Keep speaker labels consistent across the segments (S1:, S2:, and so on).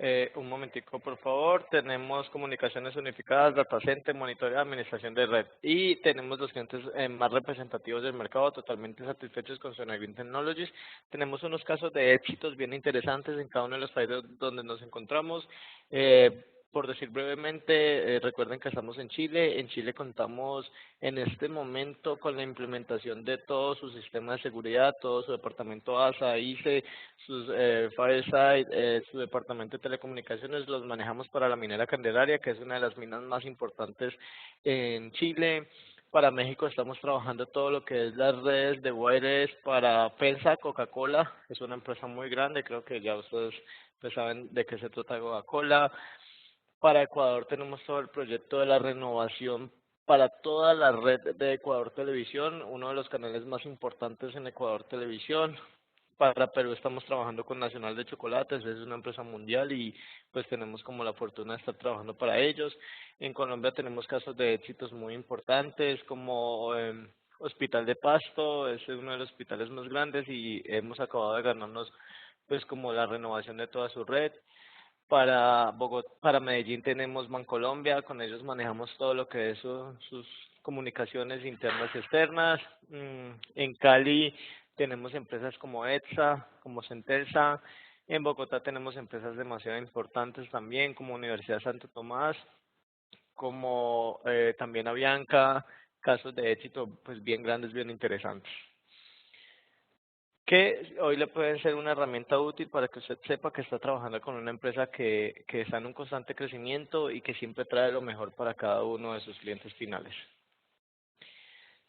S1: Un momentico, por favor. Tenemos comunicaciones unificadas, data center, monitoreo y administración de red. Y tenemos los clientes más representativos del mercado, totalmente satisfechos con Sonar Green Technologies. Tenemos unos casos de éxitos bien interesantes en cada uno de los países donde nos encontramos. Por decir brevemente, recuerden que estamos en Chile. En Chile contamos en este momento con la implementación de todo su sistema de seguridad, todo su departamento ASA, ICE, sus Fireside, su departamento de telecomunicaciones los manejamos para la minera Candelaria, que es una de las minas más importantes en Chile. Para México estamos trabajando todo lo que es las redes de wireless para Pensa, Coca-Cola, es una empresa muy grande, creo que ya ustedes pues saben de qué se trata Coca-Cola. Para Ecuador tenemos todo el proyecto de la renovación para toda la red de Ecuador Televisión, uno de los canales más importantes en Ecuador Televisión. Para Perú estamos trabajando con Nacional de Chocolates, es una empresa mundial y pues tenemos como la fortuna de estar trabajando para ellos. En Colombia tenemos casos de éxitos muy importantes como Hospital de Pasto, es uno de los hospitales más grandes y hemos acabado de ganarnos pues como la renovación de toda su red. Para Bogotá, para Medellín tenemos Bancolombia, con ellos manejamos todo lo que es sus comunicaciones internas y externas. En Cali tenemos empresas como ETSA, como Centelsa. En Bogotá tenemos empresas demasiado importantes también, como Universidad Santo Tomás, como también Avianca, casos de éxito pues bien grandes, bien interesantes que hoy le puede ser una herramienta útil para que usted sepa que está trabajando con una empresa que está en un constante crecimiento y que siempre trae lo mejor para cada uno de sus clientes finales.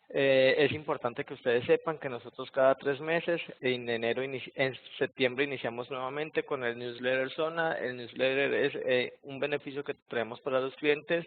S1: Es importante que ustedes sepan que nosotros cada 3 meses, en septiembre iniciamos nuevamente con el newsletter Zona. El newsletter es un beneficio que traemos para los clientes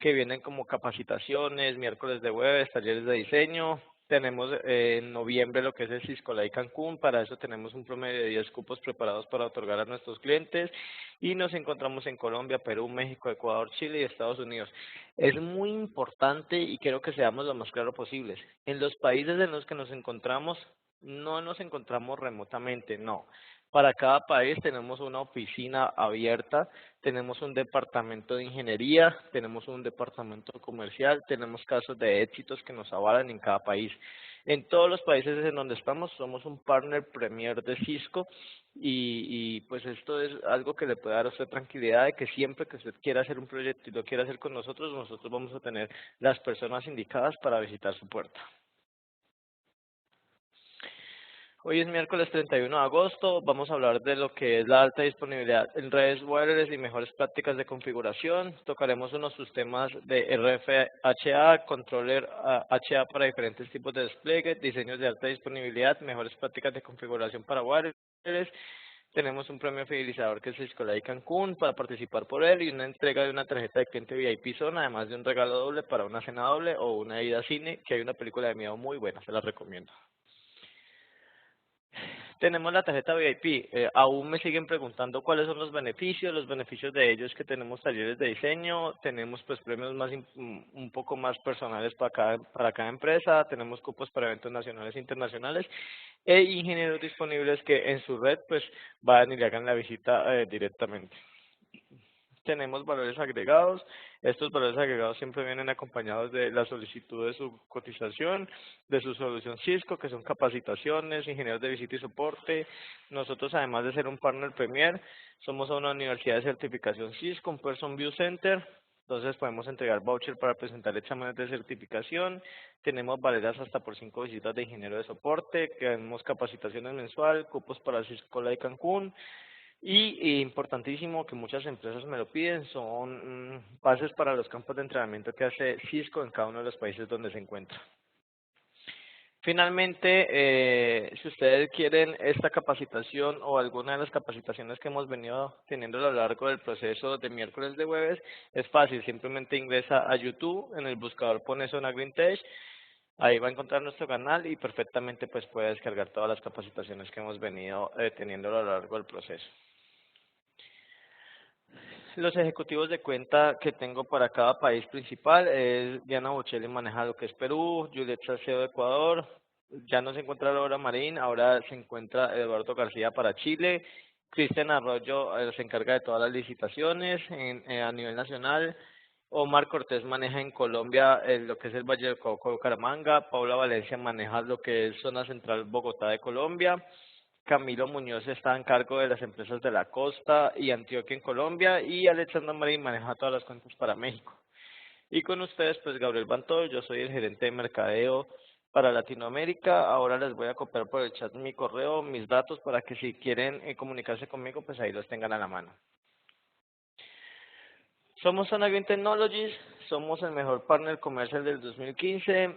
S1: que vienen como capacitaciones, miércoles de web, talleres de diseño. Tenemos en noviembre lo que es el Cisco Live Cancún, para eso tenemos un promedio de 10 cupos preparados para otorgar a nuestros clientes y nos encontramos en Colombia, Perú, México, Ecuador, Chile y Estados Unidos. Es muy importante y quiero que seamos lo más claro posibles. En los países en los que nos encontramos, no nos encontramos remotamente, no. Para cada país tenemos una oficina abierta, tenemos un departamento de ingeniería, tenemos un departamento comercial, tenemos casos de éxitos que nos avalan en cada país. En todos los países en donde estamos somos un partner premier de Cisco pues esto es algo que le puede dar a usted tranquilidad de que siempre que usted quiera hacer un proyecto y lo quiera hacer con nosotros vamos a tener las personas indicadas para visitar su puerta. Hoy es miércoles 31 de agosto, vamos a hablar de lo que es la alta disponibilidad en redes wireless y mejores prácticas de configuración. Tocaremos unos sistemas de RFHA, controller HA para diferentes tipos de despliegue, diseños de alta disponibilidad, mejores prácticas de configuración para wireless. Tenemos un premio fidelizador que es Cisco Live Cancún para participar por él y una entrega de una tarjeta de cliente VIP Zona, además de un regalo doble para una cena doble o una ida a cine, que hay una película de miedo muy buena, se la recomiendo. Tenemos la tarjeta VIP. Aún me siguen preguntando cuáles son los beneficios. Los beneficios de ellos es que tenemos talleres de diseño, tenemos pues premios un poco más personales para cada empresa, tenemos cupos para eventos nacionales e internacionales e ingenieros disponibles que en su red pues vayan y le hagan la visita directamente. Tenemos valores agregados. Estos valores agregados siempre vienen acompañados de la solicitud de su cotización, de su solución Cisco, que son capacitaciones, ingenieros de visita y soporte. Nosotros, además de ser un partner premier, somos una universidad de certificación Cisco, un Person View Center. Entonces podemos entregar voucher para presentar exámenes de certificación. Tenemos valeras hasta por 5 visitas de ingeniero de soporte. Tenemos capacitaciones mensual, cupos para Cisco Live Cancún. Y importantísimo que muchas empresas me lo piden, son pases para los campos de entrenamiento que hace Cisco en cada uno de los países donde se encuentra. Finalmente, si ustedes quieren esta capacitación o alguna de las capacitaciones que hemos venido teniendo a lo largo del proceso de miércoles de jueves, es fácil, simplemente ingresa a YouTube, en el buscador pone Zona Green Tech, ahí va a encontrar nuestro canal y perfectamente pues puede descargar todas las capacitaciones que hemos venido teniendo a lo largo del proceso. Los ejecutivos de cuenta que tengo para cada país principal es Diana Bocelli maneja lo que es Perú, Juliet Salcedo de Ecuador, ya no se encuentra Laura Marín, ahora se encuentra Eduardo García para Chile, Cristian Arroyo se encarga de todas las licitaciones a nivel nacional. Omar Cortés maneja en Colombia lo que es el Valle del Cauca, Bucaramanga. Paula Valencia maneja lo que es zona central Bogotá de Colombia. Camilo Muñoz está en cargo de las empresas de la costa y Antioquia en Colombia. Y Alexandra Marín maneja todas las cuentas para México. Y con ustedes, pues Gabriel Bantol, yo soy el gerente de mercadeo para Latinoamérica. Ahora les voy a copiar por el chat mi correo, mis datos, para que si quieren comunicarse conmigo, pues ahí los tengan a la mano. Somos Zona Green Technologies, somos el mejor partner comercial del 2015.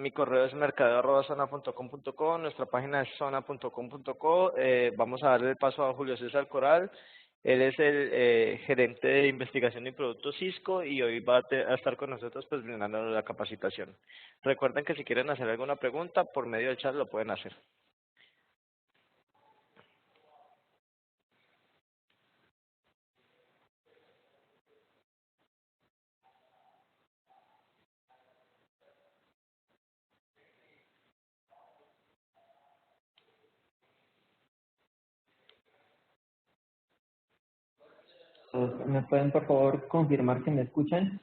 S1: Mi correo es mercadeo@zona.com.co, nuestra página es zona.com.co. Vamos a darle el paso a Julio César Coral. Él es el gerente de investigación y productos Cisco y hoy va a estar con nosotros pues brindándonos la capacitación. Recuerden que si quieren hacer alguna pregunta por medio del chat lo pueden hacer.
S2: ¿Me pueden por favor confirmar que me escuchan?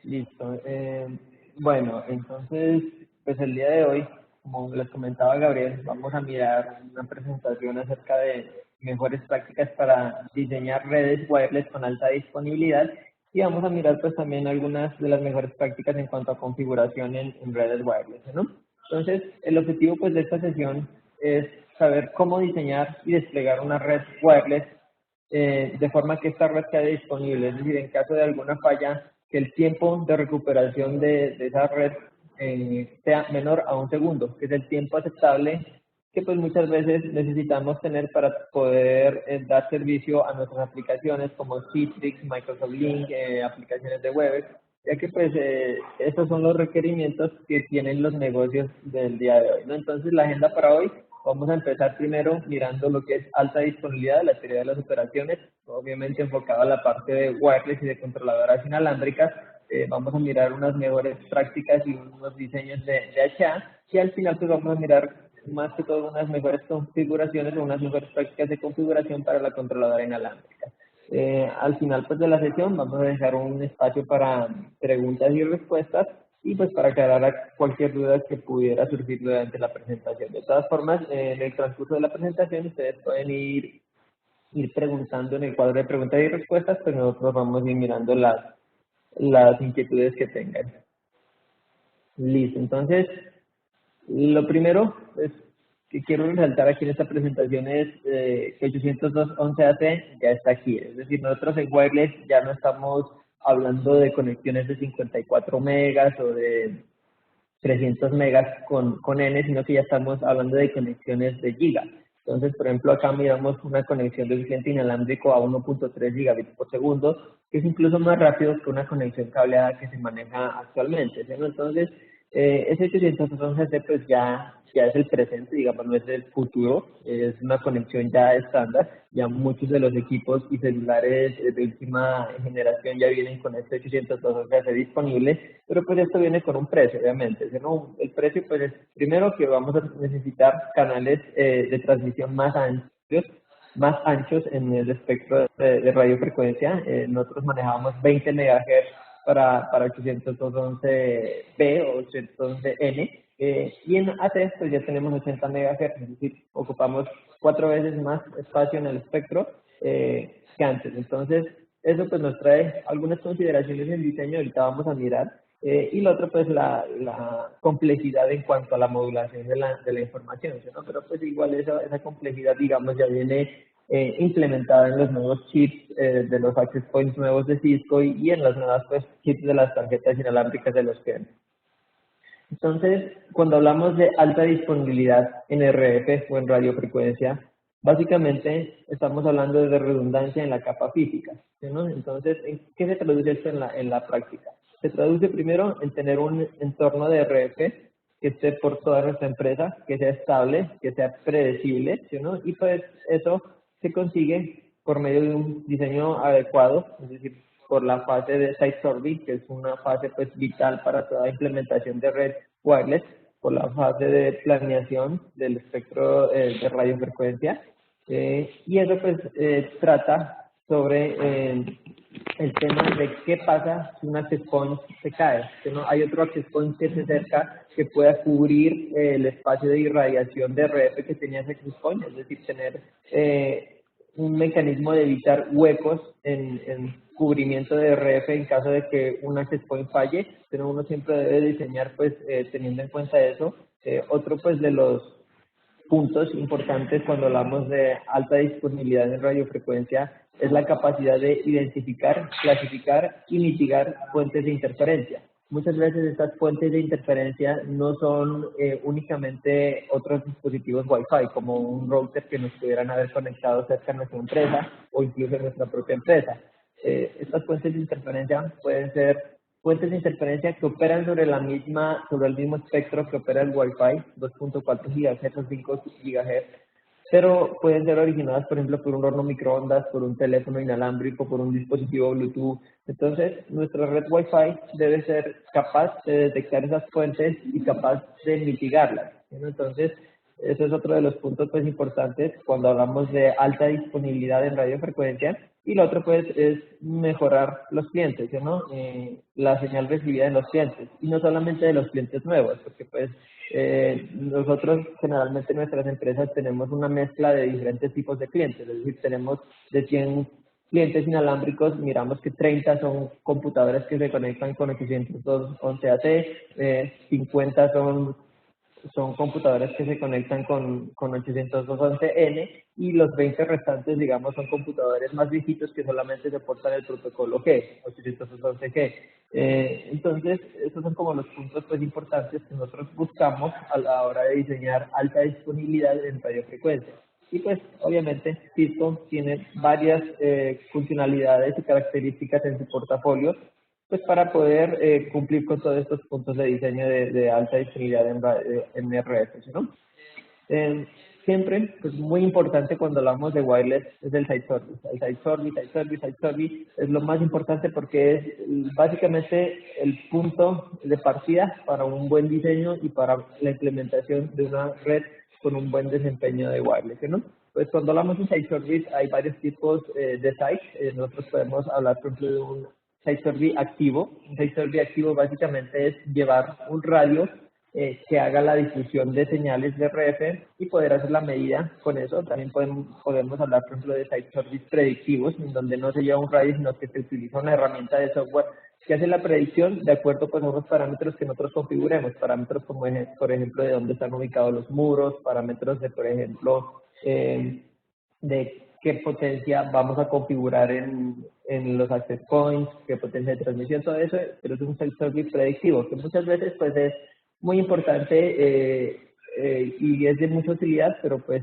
S2: Listo. Bueno, entonces, pues el día de hoy, como les comentaba Gabriel, vamos a mirar una presentación acerca de mejores prácticas para diseñar redes wireless con alta disponibilidad y vamos a mirar pues también algunas de las mejores prácticas en cuanto a configuración en redes wireless, ¿no? Entonces, el objetivo pues de esta sesión es saber cómo diseñar y desplegar una red wireless de forma que esta red quede disponible, es decir, en caso de alguna falla, que el tiempo de recuperación de esa red sea menor a un segundo, que es el tiempo aceptable que pues muchas veces necesitamos tener para poder dar servicio a nuestras aplicaciones como Citrix, Microsoft Link, aplicaciones de web, ya que pues estos son los requerimientos que tienen los negocios del día de hoy, ¿no? Entonces la agenda para hoy, vamos a empezar primero mirando lo que es alta disponibilidad, la teoría de las operaciones, obviamente enfocado a la parte de wireless y de controladoras inalámbricas. Vamos a mirar unas mejores prácticas y unos diseños de HA y al final pues vamos a mirar más que todo unas mejores configuraciones o unas mejores prácticas de configuración para la controladora inalámbrica. Al final pues de la sesión vamos a dejar un espacio para preguntas y respuestas y pues para aclarar cualquier duda que pudiera surgir durante la presentación. De todas formas, en el transcurso de la presentación ustedes pueden ir preguntando en el cuadro de preguntas y respuestas, pues nosotros vamos a ir mirando las inquietudes que tengan. Listo, entonces, lo primero es que quiero resaltar aquí en esta presentación es que 802.11ac ya está aquí. Es decir, nosotros en wireless ya no estamos hablando de conexiones de 54 megas o de 300 megas con N, sino que ya estamos hablando de conexiones de giga. Entonces, por ejemplo, acá miramos una conexión de un cliente inalámbrico a 1.3 gigabits por segundo, que es incluso más rápido que una conexión cableada que se maneja actualmente, ¿sí? Entonces, ese 811 pues ya es el presente, digamos, no es el futuro, es una conexión ya estándar, ya muchos de los equipos y celulares de última generación ya vienen con este 812 disponible, pero pues esto viene con un precio, obviamente, ¿no? El precio pues es primero que vamos a necesitar canales de transmisión más anchos en el espectro de radiofrecuencia. Nosotros manejábamos 20 MHz para 811B o 811N. Y en AT pues ya tenemos 80 MHz, es decir, ocupamos 4 veces más espacio en el espectro que antes. Entonces, eso pues nos trae algunas consideraciones en diseño, ahorita vamos a mirar. Y lo otro pues la complejidad en cuanto a la modulación de la información, ¿no? Pero pues igual esa complejidad, digamos, ya viene implementada en los nuevos chips de los access points nuevos de Cisco y en las nuevas pues, chips de las tarjetas inalámbricas de los que. Entonces, cuando hablamos de alta disponibilidad en RF o en radiofrecuencia, básicamente estamos hablando de redundancia en la capa física, ¿no? Entonces, ¿en qué se traduce esto en la práctica? Se traduce primero en tener un entorno de RF que esté por toda nuestra empresa, que sea estable, que sea predecible, ¿no? Y pues eso se consigue por medio de un diseño adecuado, es decir, por la fase de site survey, que es una fase pues vital para toda implementación de red wireless, por la fase de planeación del espectro de radiofrecuencia, y eso pues trata sobre el tema de qué pasa si un access point se cae, que no hay otro access point que se acerca que pueda cubrir el espacio de irradiación de RF que tenía ese access point, es decir, tener un mecanismo de evitar huecos en cubrimiento de RF en caso de que un access point falle, pero uno siempre debe diseñar pues teniendo en cuenta eso. Otro pues de los puntos importantes cuando hablamos de alta disponibilidad en radiofrecuencia es la capacidad de identificar, clasificar y mitigar fuentes de interferencia. Muchas veces estas fuentes de interferencia no son únicamente otros dispositivos Wi-Fi, como un router que nos pudieran haber conectado cerca de nuestra empresa o incluso en nuestra propia empresa. Estas fuentes de interferencia pueden ser fuentes de interferencia que operan sobre el mismo espectro que opera el Wi-Fi, 2.4 GHz o 5 GHz, pero pueden ser originadas, por ejemplo, por un horno microondas, por un teléfono inalámbrico, por un dispositivo Bluetooth. Entonces, nuestra red Wi-Fi debe ser capaz de detectar esas fuentes y capaz de mitigarlas, ¿no? Entonces, eso es otro de los puntos pues importantes cuando hablamos de alta disponibilidad en radiofrecuencia. Y lo otro pues es mejorar los clientes, ¿no? La señal recibida de los clientes y no solamente de los clientes nuevos, porque pues nosotros generalmente en nuestras empresas tenemos una mezcla de diferentes tipos de clientes, es decir, tenemos de 100 clientes inalámbricos, miramos que 30 son computadores que se conectan con 802.11ac, 50 son computadores que se conectan con 802.11n y los 20 restantes, digamos, son computadores más viejitos que solamente soportan el protocolo G, 802.11g. Entonces, esos son como los puntos pues importantes que nosotros buscamos a la hora de diseñar alta disponibilidad en radiofrecuencia. Y pues, obviamente, Cisco tiene varias funcionalidades y características en su portafolio pues para poder cumplir con todos estos puntos de diseño de alta disponibilidad en RF, ¿no? Siempre, pues muy importante cuando hablamos de wireless es el site service. El site service es lo más importante porque es básicamente el punto de partida para un buen diseño y para la implementación de una red con un buen desempeño de wireless, ¿no? Pues cuando hablamos de site service hay varios tipos de sites. Nosotros podemos hablar, por ejemplo, de un site service activo. Un site service activo básicamente es llevar un radio que haga la difusión de señales de RF y poder hacer la medida con eso. También podemos hablar, por ejemplo, de site service predictivos, en donde no se lleva un radio, sino que se utiliza una herramienta de software que hace la predicción de acuerdo pues, a unos parámetros que nosotros configuremos. Parámetros como, por ejemplo, de dónde están ubicados los muros, parámetros de, por ejemplo, de qué potencia vamos a configurar en los access points, qué potencia de transmisión, todo eso, pero es un site service predictivo, que muchas veces pues es muy importante y es de mucha utilidad, pero pues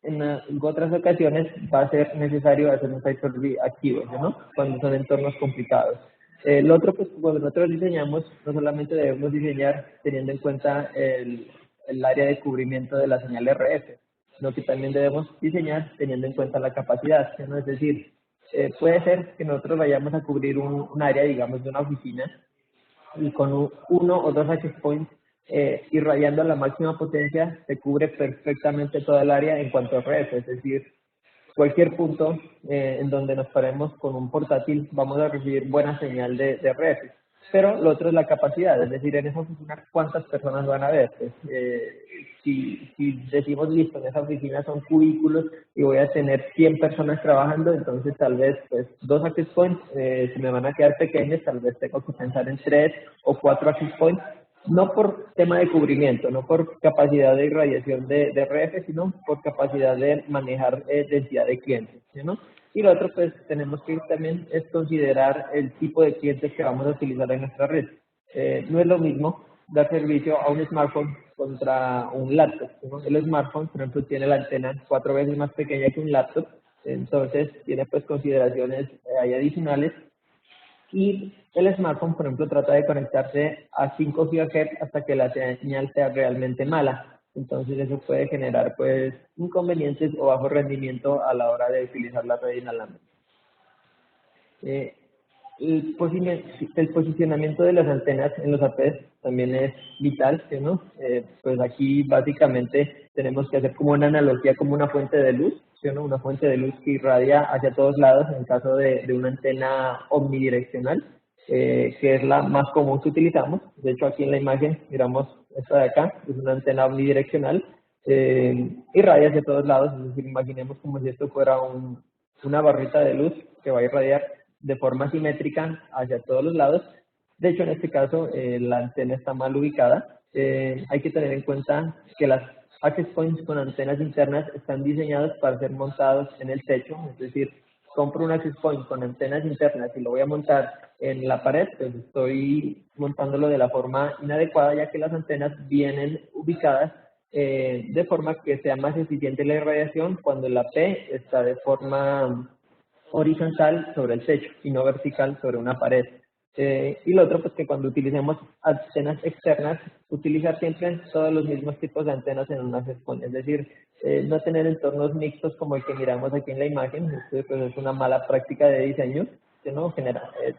S2: en otras ocasiones va a ser necesario hacer un site service activo, ¿no? Cuando son entornos complicados. Lo otro, pues cuando nosotros diseñamos, no solamente debemos diseñar teniendo en cuenta el área de cubrimiento de la señal RF, sino que también debemos diseñar teniendo en cuenta la capacidad, ¿no? Es decir, puede ser que nosotros vayamos a cubrir un área, digamos, de una oficina y con uno o dos access points irradiando a la máxima potencia se cubre perfectamente toda el área en cuanto a RF, es decir, cualquier punto en donde nos paremos con un portátil vamos a recibir buena señal de RF. Pero lo otro es la capacidad, es decir, en esa oficina cuántas personas van a ver. Pues, si decimos, listo, en esa oficina son cubículos y voy a tener 100 personas trabajando, entonces tal vez pues 2 access points se me van a quedar pequeños, tal vez tengo que pensar en 3 o 4 access points, no por tema de cubrimiento, no por capacidad de irradiación de RF, sino por capacidad de manejar densidad de clientes, ¿no? Y lo otro, pues, tenemos que también es considerar el tipo de clientes que vamos a utilizar en nuestra red. No es lo mismo dar servicio a un smartphone contra un laptop, ¿no? El smartphone, por ejemplo, tiene la antena 4 veces más pequeña que un laptop, entonces tiene pues consideraciones ahí adicionales. Y el smartphone, por ejemplo, trata de conectarse a 5 GHz hasta que la señal sea realmente mala. Entonces eso puede generar pues inconvenientes o bajo rendimiento a la hora de utilizar la red inalámbrica. el posicionamiento de las antenas en los APs también es vital, ¿sí, no? Pues aquí básicamente tenemos que hacer como una analogía, como una fuente de luz, ¿sí, no? Una fuente de luz que irradia hacia todos lados en caso de una antena omnidireccional, que es la más común que utilizamos. De hecho, aquí en la imagen, miramos esta de acá, es una antena omnidireccional, irradia hacia todos lados, es decir, imaginemos como si esto fuera una barrita de luz que va a irradiar de forma simétrica hacia todos los lados. De hecho, en este caso, la antena está mal ubicada. Hay que tener en cuenta que las access points con antenas internas están diseñados para ser montados en el techo, es decir, compro un access point con antenas internas y lo voy a montar en la pared, pues estoy montándolo de la forma inadecuada, ya que las antenas vienen ubicadas de forma que sea más eficiente la irradiación cuando la P está de forma horizontal sobre el techo y no vertical sobre una pared. Y lo otro, pues que cuando utilicemos antenas externas, utilizar siempre todos los mismos tipos de antenas en una access, es decir, no tener entornos mixtos como el que miramos aquí en la imagen. Esto pues, es una mala práctica de diseño, que no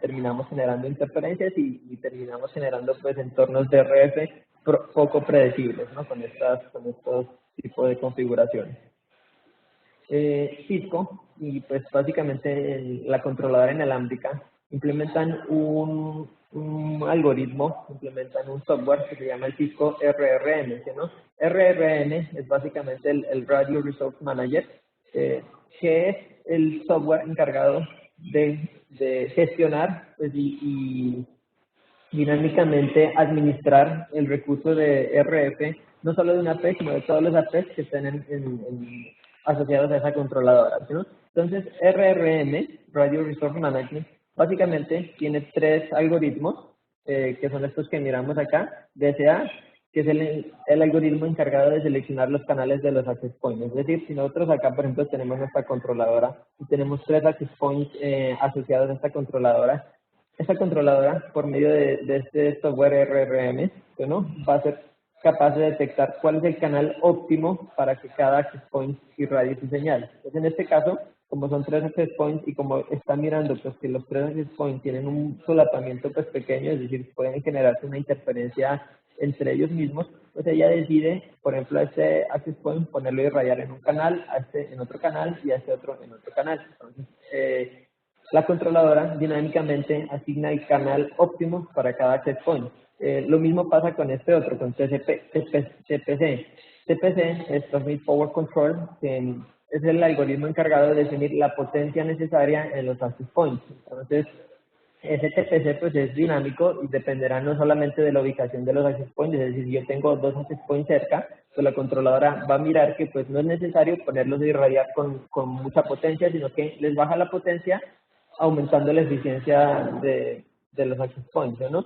S2: terminamos generando interferencias y terminamos generando pues entornos de RF poco predecibles, ¿no? Con estos tipos de configuraciones. Cisco y pues básicamente la controladora inalámbrica implementan un algoritmo, implementan un software que se llama el Cisco RRM, ¿sí, no? RRM es básicamente el Radio Resource Manager, que es el software encargado de gestionar pues, y dinámicamente administrar el recurso de RF, no solo de una AP, sino de todos los APs que estén asociados a esa controladora, ¿no? Entonces, RRM, Radio Resource Management, básicamente tiene tres algoritmos, que son estos que miramos acá, DSA, que es el algoritmo encargado de seleccionar los canales de los access points. Es decir, si nosotros acá, por ejemplo, tenemos nuestra controladora y tenemos tres access points asociados a esta controladora, esta controladora, por medio de este software RRM, ¿no? Va a ser capaz de detectar cuál es el canal óptimo para que cada access point irradie su señal. Entonces, en este caso, como son tres access points y como están mirando pues, que los tres access points tienen un solapamiento pues, pequeño, es decir, pueden generarse una interferencia entre ellos mismos, pues ella decide, por ejemplo, a este access point ponerlo a irradiar en un canal, a este en otro canal y a este otro en otro canal. Entonces, la controladora dinámicamente asigna el canal óptimo para cada access point. Lo mismo pasa con este otro, con TPC. TPC es Transmit Power Control, que es el algoritmo encargado de definir la potencia necesaria en los access points. Entonces, ese TPC pues es dinámico y dependerá no solamente de la ubicación de los access points, es decir, si yo tengo dos access points cerca, pues la controladora va a mirar que pues no es necesario ponerlos a irradiar con mucha potencia, sino que les baja la potencia aumentando la eficiencia de los access points, ¿no?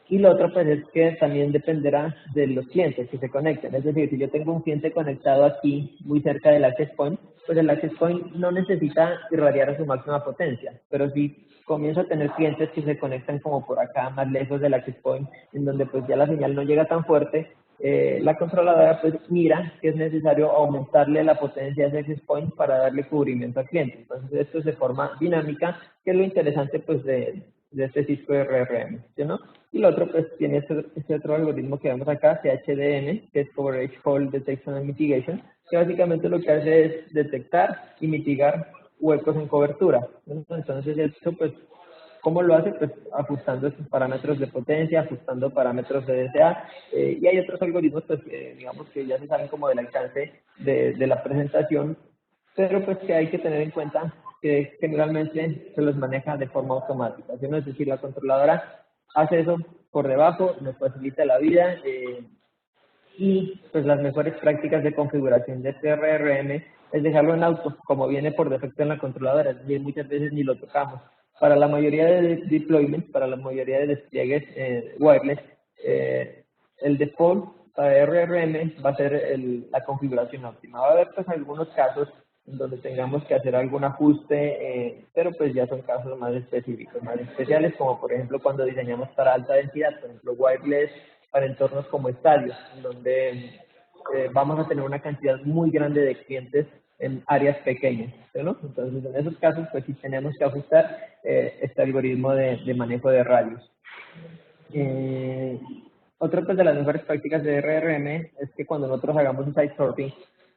S2: Y lo otro pues es que también dependerá de los clientes que se conecten. Es decir, si yo tengo un cliente conectado aquí muy cerca del access point, pues el access point no necesita irradiar a su máxima potencia. Pero si comienzo a tener clientes que se conectan como por acá, más lejos del access point, en donde pues ya la señal no llega tan fuerte, la controladora pues mira que es necesario aumentarle la potencia a ese access point para darle cubrimiento al cliente. Entonces esto es de forma dinámica, que es lo interesante pues de este Cisco RRM, ¿sí, no? Y lo otro, pues, tiene este otro algoritmo que vemos acá, CHDM, que es Coverage Hole Detection and Mitigation, que básicamente lo que hace es detectar y mitigar huecos en cobertura, ¿no? Entonces, esto, pues, ¿cómo lo hace? Pues ajustando estos parámetros de potencia, ajustando parámetros de DSA, y hay otros algoritmos, pues, digamos que ya se salen como del alcance de la presentación, pero pues que hay que tener en cuenta que generalmente se los maneja de forma automática, ¿sí? Es decir, la controladora hace eso por debajo, nos facilita la vida, y pues las mejores prácticas de configuración de TRRM es dejarlo en auto, como viene por defecto en la controladora, es decir, muchas veces ni lo tocamos. Para la mayoría de deployments, para la mayoría de despliegues wireless, el default para RRM va a ser la configuración óptima. Va a haber pues algunos casos en donde tengamos que hacer algún ajuste, pero pues ya son casos más específicos, más especiales, como por ejemplo cuando diseñamos para alta densidad, por ejemplo wireless para entornos como estadios, en donde vamos a tener una cantidad muy grande de clientes en áreas pequeñas, ¿sí, no? Entonces, en esos casos, pues sí tenemos que ajustar este algoritmo de manejo de radios. Otra pues, de las mejores prácticas de RRM es que cuando nosotros hagamos un site sorting,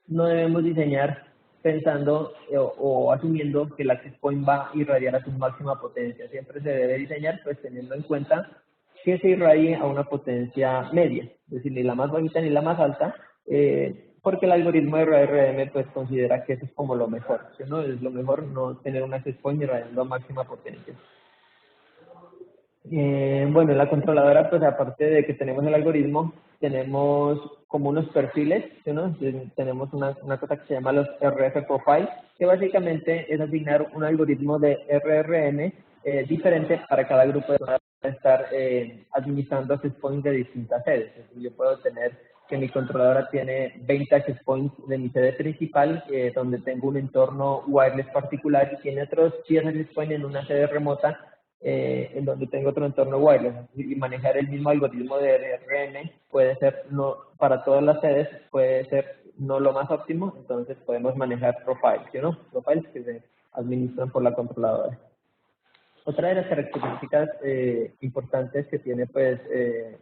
S2: no debemos diseñar pensando o asumiendo que el access point va a irradiar a su máxima potencia. Siempre se debe diseñar pues teniendo en cuenta que se irradie a una potencia media, es decir, ni la más bajita ni la más alta, porque el algoritmo de RRM pues considera que eso es como lo mejor, ¿sí, no? Es lo mejor no tener un access point irradiando a máxima potencia. Bueno, en la controladora, pues aparte de que tenemos el algoritmo, tenemos como unos perfiles, ¿sí, no? Tenemos una cosa que se llama los RF Profile, que básicamente es asignar un algoritmo de RRM diferente para cada grupo de personas que estar administrando access points de distintas sedes. Entonces, yo puedo tener que mi controladora tiene 20 access points de mi sede principal, donde tengo un entorno wireless particular y tiene otros 10 access points en una sede remota en donde tengo otro entorno wireless, y manejar el mismo algoritmo de RRM puede ser, no para todas las sedes, puede ser no lo más óptimo, entonces podemos manejar profiles, ¿sí, no? Profiles que se administran por la controladora. Otra de las características importantes que tiene, pues,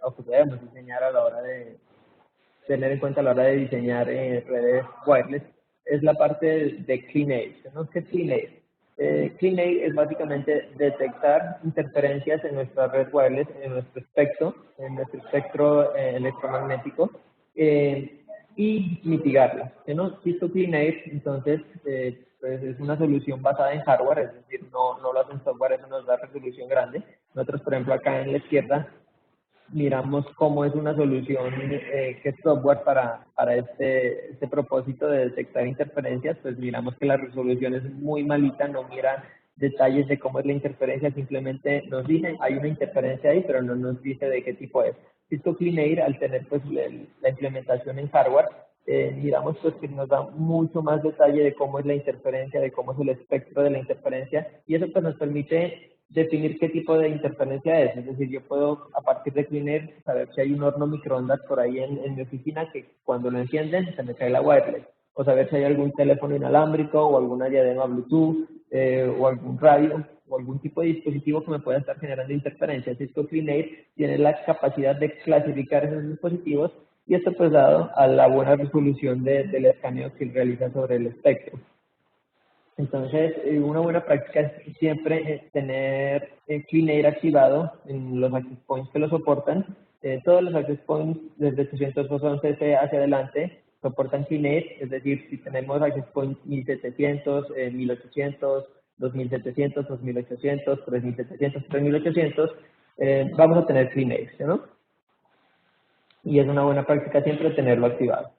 S2: o que debemos diseñar a la hora de tener en cuenta a la hora de diseñar redes wireless es la parte de Clean Air, ¿no? ¿Qué es Clean Air? Clean Air es básicamente detectar interferencias en nuestra red wireless, en nuestro espectro electromagnético, y mitigarlas, ¿no? Cisco Clean Air, entonces, pues es una solución basada en hardware, es decir, no lo hace en software, eso nos da resolución grande. Nosotros, por ejemplo, acá en la izquierda, miramos cómo es una solución que es software para este propósito de detectar interferencias, pues miramos que la resolución es muy malita, no mira detalles de cómo es la interferencia, simplemente nos dice hay una interferencia ahí, pero no nos dice de qué tipo es. Cisco Clean Air, al tener pues la implementación en hardware, miramos pues que nos da mucho más detalle de cómo es la interferencia, de cómo es el espectro de la interferencia, y eso pues nos permite definir qué tipo de interferencia es. Es decir, yo puedo a partir de Cleaner saber si hay un horno microondas por ahí en mi oficina que cuando lo encienden se me cae la wireless, o saber si hay algún teléfono inalámbrico o alguna diadema Bluetooth o algún radio o algún tipo de dispositivo que me pueda estar generando interferencias. Cisco Cleaner tiene la capacidad de clasificar esos dispositivos, y esto pues dado a la buena resolución del escaneo que realiza sobre el espectro. Entonces, una buena práctica es siempre tener Clean Air activado en los access points que lo soportan. Todos los access points desde 811C hacia adelante soportan Clean Air, es decir, si tenemos access points 1700, 1800, 2700, 2800, 3700, 3800, vamos a tener Clean Air, ¿no? Y es una buena práctica siempre tenerlo activado.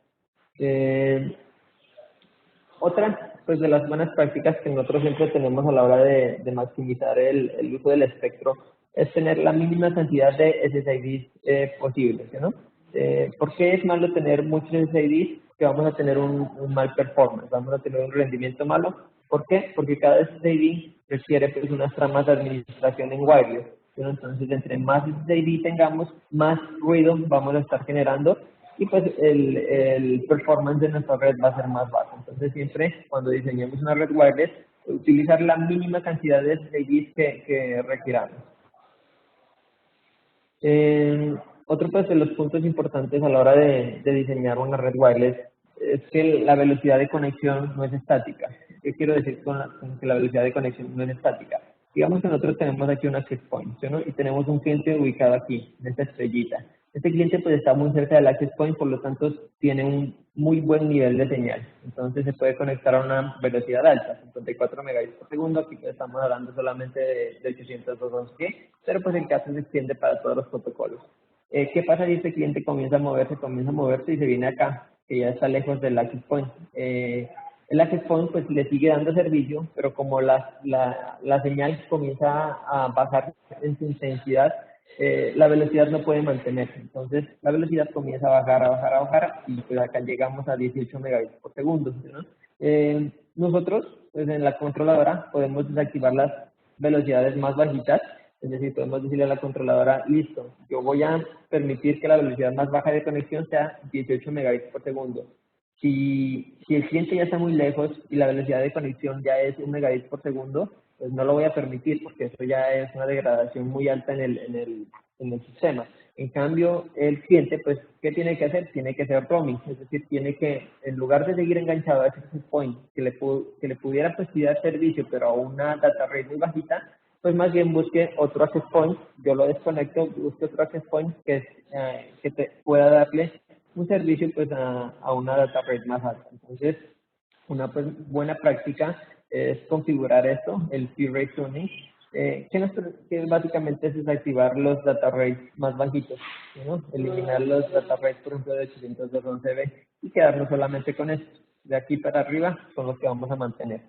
S2: Otra pues, de las buenas prácticas que nosotros siempre tenemos a la hora de maximizar el uso del espectro es tener la mínima cantidad de SSIDs posibles, ¿no? ¿Por qué es malo tener muchos SSIDs? Que vamos a tener un mal performance, vamos a tener un rendimiento malo. ¿Por qué? Porque cada SSID requiere pues, unas tramas de administración en wireless, ¿no? Entonces, entre más SSID tengamos, más ruido vamos a estar generando, y pues el performance de nuestra red va a ser más bajo. Entonces siempre cuando diseñemos una red wireless, utilizar la mínima cantidad de SSIDs que requiramos. Otro pues, de los puntos importantes a la hora de diseñar una red wireless es que la velocidad de conexión no es estática. ¿Qué quiero decir con que la velocidad de conexión no es estática? Digamos que nosotros tenemos aquí un access point, ¿sí, no? Y tenemos un cliente ubicado aquí, en esta estrellita. Este cliente pues está muy cerca del access point, por lo tanto tiene un muy buen nivel de señal. Entonces se puede conectar a una velocidad alta, 54 megabits por segundo. Aquí pues estamos hablando solamente de 802.11, pero pues el caso se extiende para todos los protocolos. ¿Qué pasa si este cliente comienza a moverse y se viene acá, que ya está lejos del access point? El access point pues le sigue dando servicio, pero como la señal comienza a bajar en su intensidad, la velocidad no puede mantenerse. Entonces la velocidad comienza a bajar, y pues acá llegamos a 18 megabits por segundo, ¿no? Nosotros pues en la controladora podemos desactivar las velocidades más bajitas, es decir, podemos decirle a la controladora, listo, yo voy a permitir que la velocidad más baja de conexión sea 18 megabits por segundo. Si el cliente ya está muy lejos y la velocidad de conexión ya es 1 megabit por segundo, pues no lo voy a permitir porque eso ya es una degradación muy alta en el sistema. En cambio, el cliente, pues, ¿qué tiene que hacer? Tiene que hacer roaming, es decir, tiene que, en lugar de seguir enganchado a ese access point que le pudiera pues sí dar servicio, pero a una data rate muy bajita, pues más bien busque otro access point, yo lo desconecto, busque otro access point que te pueda darle un servicio pues a una data rate más alta. Entonces, una pues, buena práctica es configurar esto, el P rate tuning, que básicamente es desactivar los data rates más bajitos, ¿no? Eliminar los data rates, por ejemplo, de 802.11b y quedarnos solamente con esto. De aquí para arriba son los que vamos a mantener.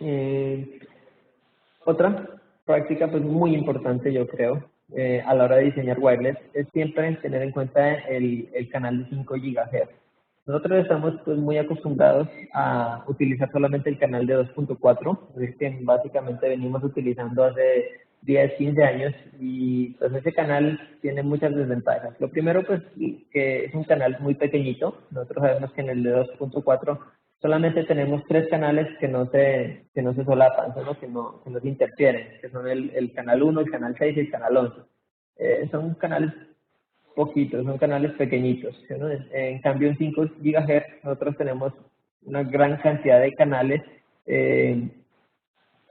S2: Eh, Otra práctica pues muy importante yo creo a la hora de diseñar wireless es siempre tener en cuenta el canal de 5 GHz. Nosotros estamos pues muy acostumbrados a utilizar solamente el canal de 2.4, es decir, que básicamente venimos utilizando hace 10, 15 años y pues ese canal tiene muchas desventajas. Lo primero pues que es un canal muy pequeñito, nosotros sabemos que en el de 2.4 solamente tenemos 3 canales que no se solapan, ¿no? Que no se interfieren, que son el canal 1, el canal 6 y el canal 11. Son canales poquitos, son canales pequeñitos, ¿no? En cambio, en 5 GHz nosotros tenemos una gran cantidad de canales. eh,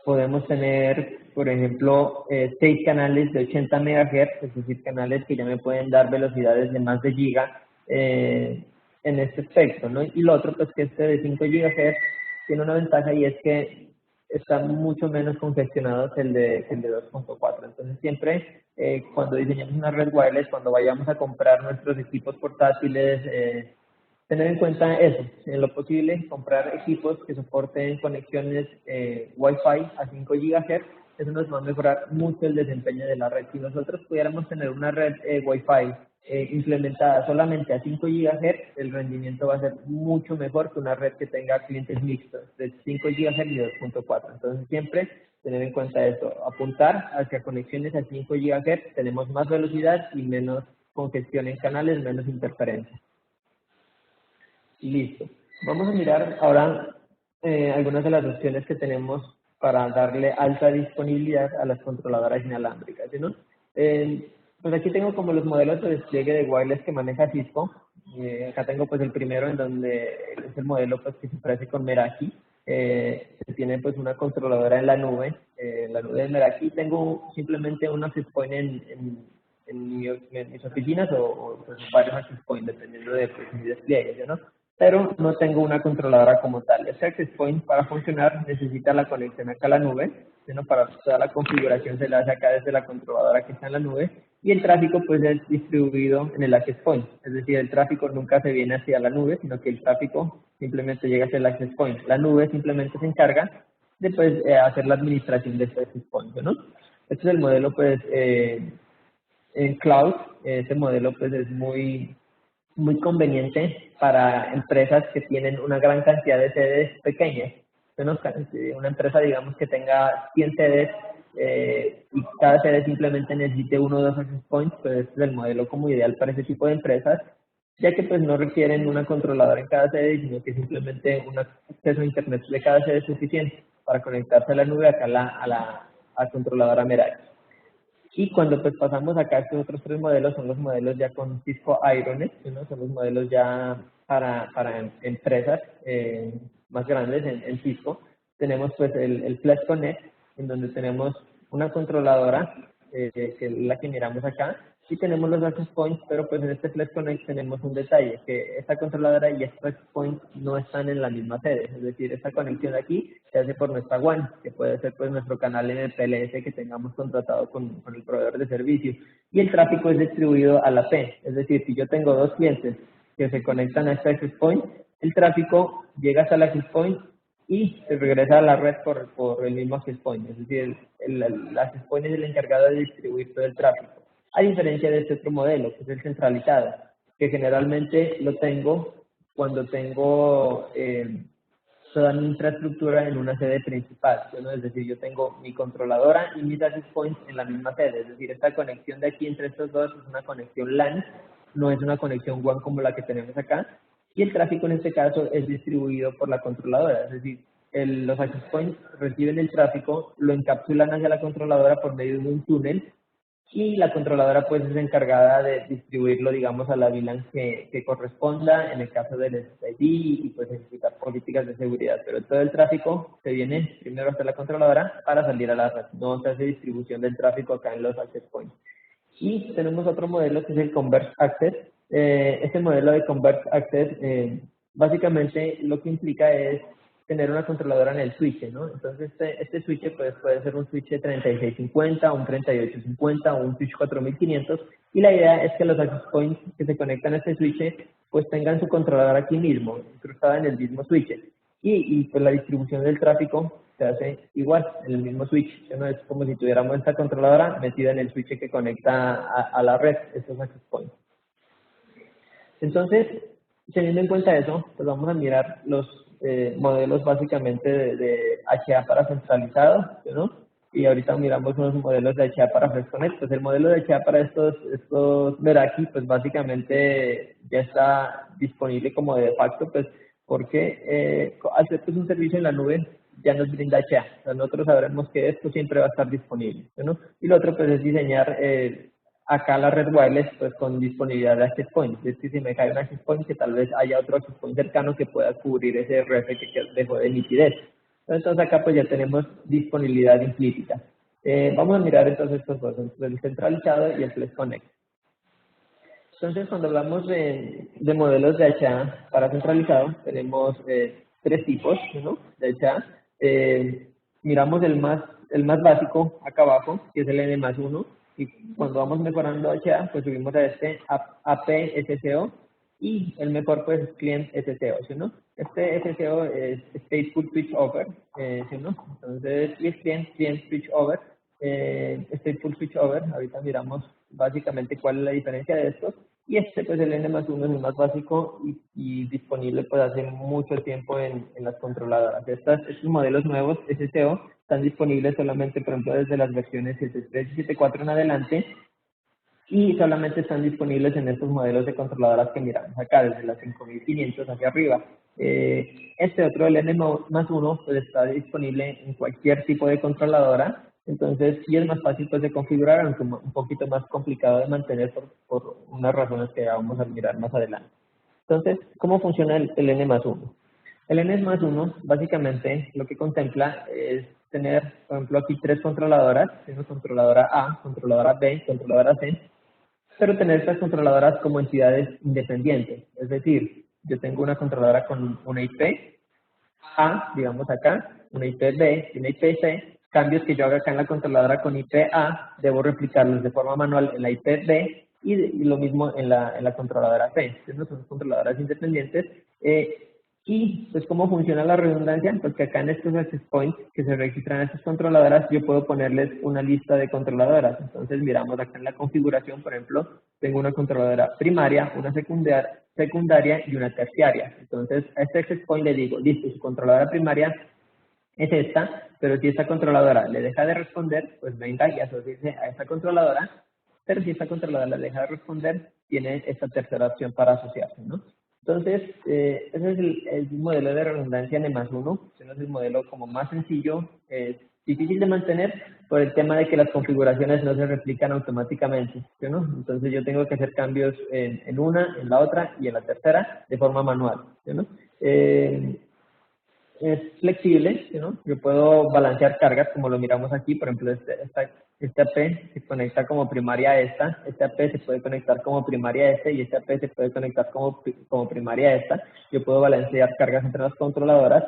S2: Podemos tener, por ejemplo, 6 canales de 80 MHz, es decir, canales que ya me pueden dar velocidades de más de giga en este espectro, ¿no? Y lo otro, pues que este de 5 GHz tiene una ventaja y es que están mucho menos congestionados que el de 2.4. Entonces, siempre cuando diseñamos una red wireless, cuando vayamos a comprar nuestros equipos portátiles, tener en cuenta eso, en lo posible, comprar equipos que soporten conexiones Wi-Fi a 5 GHz, eso nos va a mejorar mucho el desempeño de la red. Si nosotros pudiéramos tener una red Wi-Fi implementada solamente a 5 GHz, el rendimiento va a ser mucho mejor que una red que tenga clientes mixtos de 5 GHz y 2.4. Entonces, siempre tener en cuenta esto, apuntar hacia conexiones a 5 GHz, tenemos más velocidad y menos congestión en canales, menos interferencia. Listo. Vamos a mirar ahora algunas de las opciones que tenemos para darle alta disponibilidad a las controladoras inalámbricas, ¿sí, no? Pues aquí tengo como los modelos de despliegue de wireless que maneja Cisco. Acá tengo pues el primero en donde es el modelo pues que se ofrece con Meraki. Se tiene pues una controladora en la nube de Meraki. Tengo simplemente un access point en mis oficinas o pues, varios access points dependiendo de pues, mi despliegue, ¿sí, no? Pero no tengo una controladora como tal. Ese access point para funcionar necesita la conexión acá a la nube, sino para toda la configuración se la hace acá desde la controladora que está en la nube y el tráfico pues es distribuido en el access point, es decir, el tráfico nunca se viene hacia la nube, sino que el tráfico simplemente llega hacia el access point. La nube simplemente se encarga de pues, hacer la administración de este access point, ¿no? Este es el modelo pues en cloud, este modelo pues es muy conveniente para empresas que tienen una gran cantidad de sedes pequeñas. Una empresa, digamos, que tenga 100 sedes y cada sede simplemente necesite uno o dos access points, pues este es el modelo como ideal para ese tipo de empresas, ya que pues no requieren una controladora en cada sede, sino que simplemente un acceso a internet de cada sede es suficiente para conectarse a la nube acá a controladora Meraki. Y cuando pues pasamos acá a estos otros 3 modelos, son los modelos ya con Cisco Ironet, ¿no? Son los modelos ya para empresas más grandes en Cisco. Tenemos pues el Flash Connect, en donde tenemos una controladora, que es la que miramos acá, y tenemos los access points, pero pues en este Flash Connect tenemos un detalle, que esta controladora y este access point no están en la misma sede, es decir, esta conexión aquí se hace por nuestra WAN, que puede ser pues nuestro canal en el PLS que tengamos contratado con el proveedor de servicio, y el tráfico es distribuido a la P, es decir, si yo tengo dos clientes que se conectan a este access point, el tráfico llega hasta el access point y se regresa a la red por el mismo access point, es decir, el access point es el encargado de distribuir todo el tráfico. A diferencia de este otro modelo, que es el centralizado, que generalmente lo tengo cuando tengo toda mi infraestructura en una sede principal, ¿no? Es decir, yo tengo mi controladora y mis access points en la misma sede, es decir, esta conexión de aquí entre estos dos es una conexión LAN, no es una conexión WAN como la que tenemos acá, y el tráfico en este caso es distribuido por la controladora, es decir, los access points reciben el tráfico, lo encapsulan hacia la controladora por medio de un túnel y la controladora pues es encargada de distribuirlo, digamos, a la VLAN que corresponda en el caso del SSID y pues ejecutar políticas de seguridad. Pero todo el tráfico se viene primero hasta la controladora para salir a la red. No se hace distribución del tráfico acá en los access points. Y tenemos otro modelo que es el Converged Access. Este modelo de Converged Access básicamente lo que implica es tener una controladora en el switch, ¿no? Entonces este switch pues, puede ser un switch 3650, un 3850 o un switch 4500 y la idea es que los access points que se conectan a este switch pues tengan su controladora aquí mismo, incrustada en el mismo switch y pues la distribución del tráfico se hace igual en el mismo switch, ¿no? Es como si tuviéramos esta controladora metida en el switch que conecta a la red, estos access points. Entonces, teniendo en cuenta eso, pues vamos a mirar los modelos básicamente de HA para centralizado, ¿no? Y ahorita miramos unos modelos de HA para FlexConnect. Pues el modelo de HA para estos Meraki, pues básicamente ya está disponible como de facto, pues porque al ser pues un servicio en la nube ya nos brinda HA. O sea, nosotros sabremos que esto siempre va a estar disponible, ¿no? Y lo otro pues es diseñar acá la red wireless pues con disponibilidad de access point. Es decir, si me cae un access point que tal vez haya otro access point cercano que pueda cubrir ese RF que dejó de nitidez. Entonces acá pues ya tenemos disponibilidad implícita. Vamos a mirar entonces estos dos, el centralizado y el Flex Connect. Entonces cuando hablamos de modelos de HA para centralizado, tenemos tres tipos, ¿no? De HA. Miramos el más básico acá abajo, que es el N+1, y cuando vamos mejorando HA, pues subimos a este AP SCO y el mejor pues es Client SCO, ¿sí, no? Este SCO es Stateful Switch Over, ¿sí, no? Entonces, es Client Switch Over, Stateful Switch Over, ahorita miramos básicamente cuál es la diferencia de estos, y este pues el N+1 es el más básico y disponible pues hace mucho tiempo en las controladoras. Estos modelos nuevos SCO están disponibles solamente, por ejemplo, desde las versiones 7.3 y 7.4 en adelante, y solamente están disponibles en estos modelos de controladoras que miramos acá, desde las 5500 hacia arriba. Este otro, el N+1, pues está disponible en cualquier tipo de controladora, entonces sí es más fácil pues de configurar, aunque un poquito más complicado de mantener por unas razones que vamos a mirar más adelante. Entonces, ¿cómo funciona el N+1? El N+1 básicamente lo que contempla es tener, por ejemplo, aquí tres controladoras, una controladora A, controladora B, controladora C, pero tener estas controladoras como entidades independientes. Es decir, yo tengo una controladora con una IP A, digamos acá, una IP B y una IP C. Cambios que yo haga acá en la controladora con IP A, debo replicarlos de forma manual en la IP B y lo mismo en la controladora C. Entonces, son controladoras independientes. Y pues cómo funciona la redundancia, porque acá en estos access points que se registran en estas controladoras, yo puedo ponerles una lista de controladoras. Entonces miramos acá en la configuración, por ejemplo, tengo una controladora primaria, una secundaria y una terciaria. Entonces a este access point le digo, listo, su controladora primaria es esta, pero si esta controladora le deja de responder, pues venga y asociese a esta controladora, pero si esta controladora le deja de responder, tiene esta tercera opción para asociarse, ¿no? Entonces, ese es el modelo de redundancia N+1, ese es el modelo como más sencillo, es difícil de mantener por el tema de que las configuraciones no se replican automáticamente, ¿sí, no? Entonces yo tengo que hacer cambios en una, en la otra y en la tercera de forma manual, ¿sí, no? Es flexible, ¿sí, no? Yo puedo balancear cargas como lo miramos aquí, por ejemplo, este AP se conecta como primaria a esta, este AP se puede conectar como primaria a este y este AP se puede conectar como primaria a esta. Yo puedo balancear cargas entre las controladoras.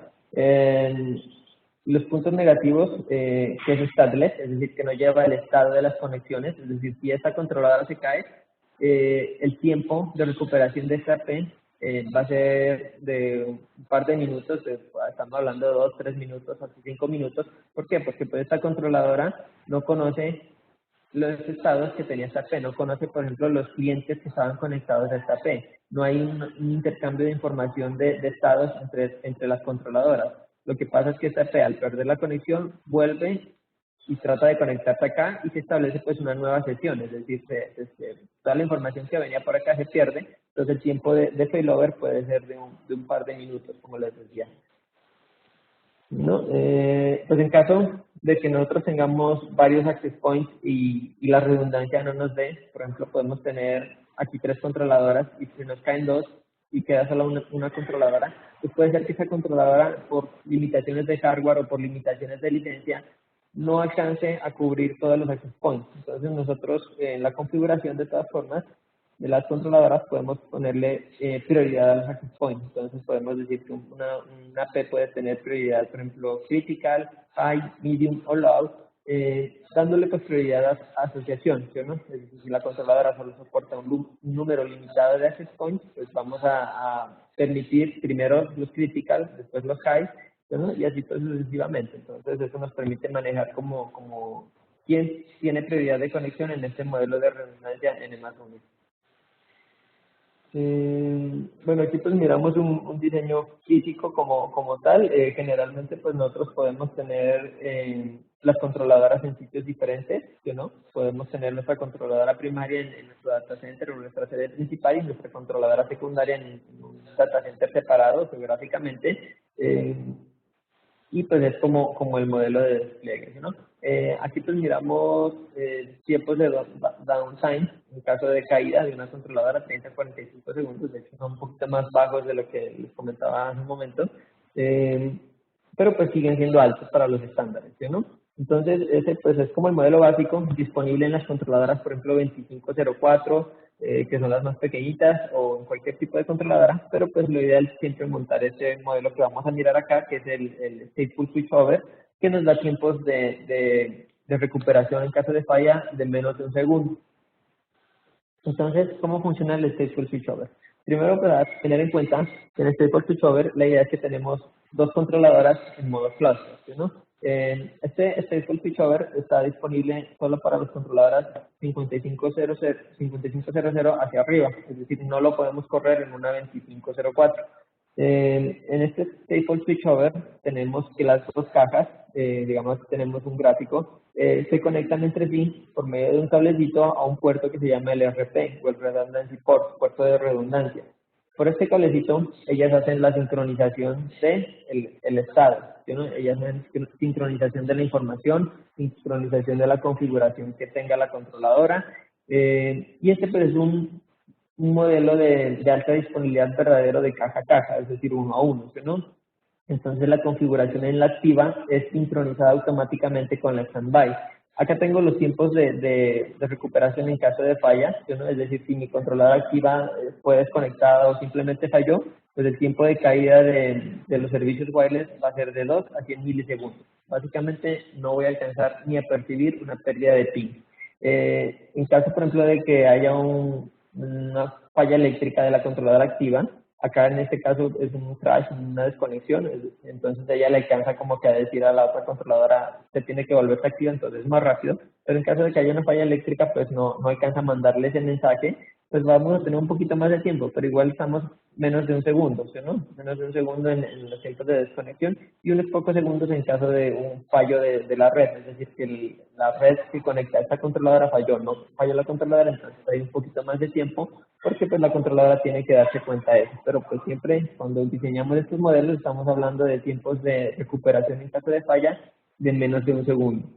S2: Los puntos negativos, que es stateless, es decir, que no lleva el estado de las conexiones, es decir, si esta controladora se cae, el tiempo de recuperación de este AP va a ser de un par de minutos, estamos hablando de 2, 3 minutos, hasta 5 minutos. ¿Por qué? Porque pues esta controladora no conoce los estados que tenía esta AP, no conoce, por ejemplo, los clientes que estaban conectados a esta AP. No hay un intercambio de información de estados entre las controladoras. Lo que pasa es que esta AP, al perder la conexión, vuelve y trata de conectarse acá y se establece pues una nueva sesión, es decir, toda la información que venía por acá se pierde, entonces el tiempo de failover puede ser de un par de minutos, como les decía. ¿No? Pues en caso de que nosotros tengamos varios access points y la redundancia no nos dé, por ejemplo, podemos tener aquí 3 controladoras y si nos caen 2 y queda solo una controladora, pues puede ser que esa controladora por limitaciones de hardware o por limitaciones de licencia no alcance a cubrir todos los access points. Entonces nosotros en la configuración de todas formas de las controladoras podemos ponerle prioridad a los access points. Entonces podemos decir que una P puede tener prioridad, por ejemplo, critical, high, medium o low, dándole pues prioridad a asociación, ¿sí o no? Es decir, si la controladora solo soporta un número limitado de access points, pues vamos a permitir primero los critical, después los high, ¿sí o no? Y así pues sucesivamente. Entonces eso nos permite manejar como quién tiene prioridad de conexión en este modelo de redundancia N+1. Bueno, aquí pues miramos un diseño físico como tal. Generalmente pues nosotros podemos tener las controladoras en sitios diferentes, ¿sí o no? Podemos tener nuestra controladora primaria en nuestro data center o nuestra sede principal y nuestra controladora secundaria en un data center separado geográficamente. Y pues es como el modelo de despliegue, ¿no? Aquí pues miramos tiempos de downtime, en caso de caída de una controladora, 30 a 45 segundos, de hecho son un poquito más bajos de lo que les comentaba hace un momento, pero pues siguen siendo altos para los estándares, ¿sí, no? Entonces ese pues es como el modelo básico disponible en las controladoras, por ejemplo 2504, que son las más pequeñitas o en cualquier tipo de controladora, pero pues lo ideal es siempre montar este modelo que vamos a mirar acá, que es el Stateful Switchover, que nos da tiempos de recuperación en caso de falla de menos de un segundo. Entonces, ¿cómo funciona el Stateful Switchover? Primero, para tener en cuenta que en el Stateful Switchover la idea es que tenemos 2 controladoras en modo cluster, ¿no? Este Stateful Switchover está disponible solo para las controladoras 5500 hacia arriba, es decir, no lo podemos correr en una 2504. En este Stateful Switchover tenemos que las 2 cajas, digamos, tenemos un gráfico, se conectan entre sí por medio de un cablecito a un puerto que se llama el RP, o el Redundancy Port, puerto de redundancia. Por este cablecito, ellas hacen la sincronización de el estado, ¿sí, no? Ellas hacen sincronización de la información, sincronización de la configuración que tenga la controladora, y este pues es un modelo de alta disponibilidad verdadero de caja a caja, es decir, 1 a 1, ¿sí, no? Entonces la configuración en la activa es sincronizada automáticamente con la standby. Acá tengo los tiempos de recuperación en caso de falla, ¿sí, no? Es decir, si mi controladora activa fue desconectada o simplemente falló, pues el tiempo de caída de los servicios wireless va a ser de 2 a 100 milisegundos. Básicamente no voy a alcanzar ni a percibir una pérdida de ping. En caso, por ejemplo, de que haya una falla eléctrica de la controladora activa, acá en este caso es un crash, una desconexión, entonces ella le alcanza como que a decir a la otra controladora se tiene que volverse activa, entonces es más rápido, pero en caso de que haya una falla eléctrica pues no alcanza a mandarle ese mensaje, pues vamos a tener un poquito más de tiempo, pero igual estamos menos de un segundo, ¿sí, no? Menos de un segundo en los tiempos de desconexión y unos pocos segundos en caso de un fallo de la red, es decir, que la red que conecta a esta controladora falló, no falló la controladora, entonces hay un poquito más de tiempo porque pues la controladora tiene que darse cuenta de eso, pero pues siempre cuando diseñamos estos modelos estamos hablando de tiempos de recuperación en caso de falla de menos de un segundo.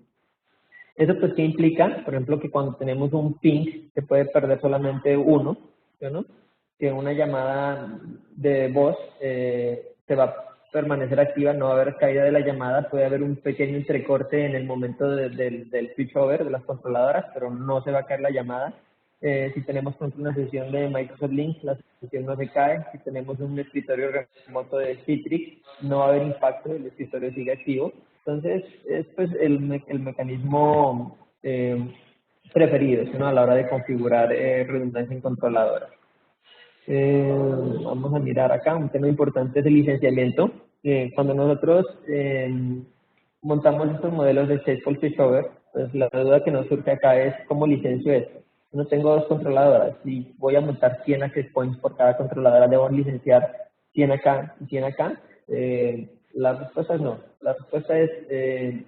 S2: ¿Eso pues qué implica? Por ejemplo, que cuando tenemos un ping se puede perder solamente uno, ¿sí, no? Que una llamada de voz se va a permanecer activa, no va a haber caída de la llamada, puede haber un pequeño entrecorte en el momento del switchover de las controladoras, pero no se va a caer la llamada. Si tenemos por ejemplo, una sesión de Microsoft Lync, la sesión no se cae. Si tenemos un escritorio remoto de Citrix, no va a haber impacto, el escritorio sigue activo. Entonces, es pues el mecanismo preferido, ¿no? A la hora de configurar redundancia en controladoras. Vamos a mirar acá, un tema importante es el licenciamiento. Cuando nosotros montamos estos modelos de Stateful Switchover, pues la duda que nos surge acá es cómo licencio esto. No tengo 2 controladoras, si voy a montar 100 access points por cada controladora, debo licenciar 100 acá y 100 acá. La respuesta es no. La respuesta es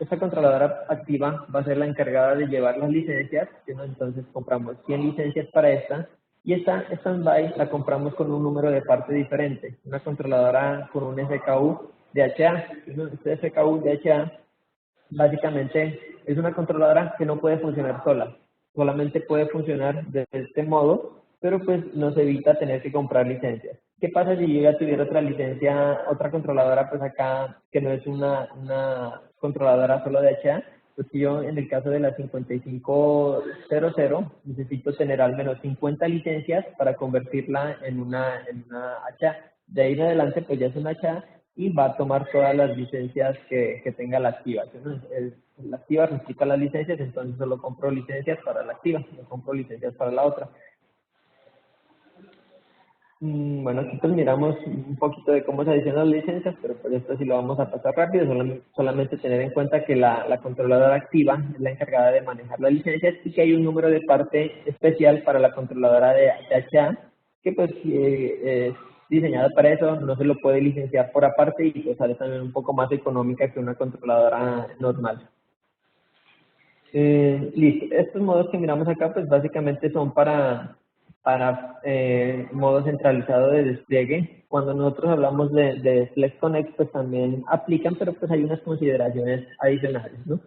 S2: esta controladora activa va a ser la encargada de llevar las licencias, ¿no? Entonces compramos 100 licencias para esta, y esta standby la compramos con un número de parte diferente, una controladora con un SKU DHA, ¿no? Este SKU DHA básicamente es una controladora que no puede funcionar sola, solamente puede funcionar de este modo, pero pues nos evita tener que comprar licencias. ¿Qué pasa si yo ya tuviera otra licencia, otra controladora pues acá que no es una controladora solo de HA? Pues que yo en el caso de la 5500 necesito tener al menos 50 licencias para convertirla en una HA. De ahí en adelante pues ya es una HA y va a tomar todas las licencias que tenga la activa. ¿No? La activa replica las licencias, entonces solo compro licencias para la activa, no compro licencias para la otra. Bueno, aquí pues miramos un poquito de cómo se adicionan las licencias, pero por esto sí lo vamos a pasar rápido, solamente tener en cuenta que la controladora activa es la encargada de manejar las licencias y que hay un número de parte especial para la controladora de HA, que pues es diseñada para eso, no se lo puede licenciar por aparte y pues sale también un poco más económica que una controladora normal. Listo, estos modos que miramos acá pues básicamente son para modo centralizado de despliegue. Cuando nosotros hablamos de Flex Connect pues también aplican, pero pues hay unas consideraciones adicionales, ¿no?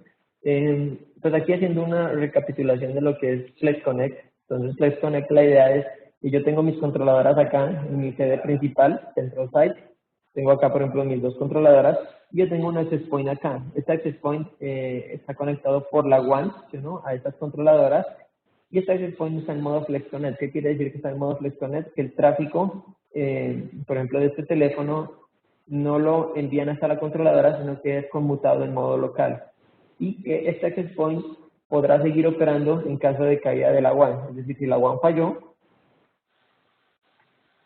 S2: Pues aquí haciendo una recapitulación de lo que es Flex Connect. Entonces Flex Connect la idea es que yo tengo mis controladoras acá en mi sede principal, Central Site. Tengo acá, por ejemplo, mis dos controladoras. Y yo tengo un access point acá. Este access point está conectado por la WAN, ¿no? A estas controladoras. Y este access point está en modo FlexConnect. ¿Qué quiere decir que está en modo FlexConnect? Que el tráfico, por ejemplo, de este teléfono no lo envían hasta la controladora, sino que es conmutado en modo local. Y que este access point podrá seguir operando en caso de caída de la WAN. Es decir, si la WAN falló,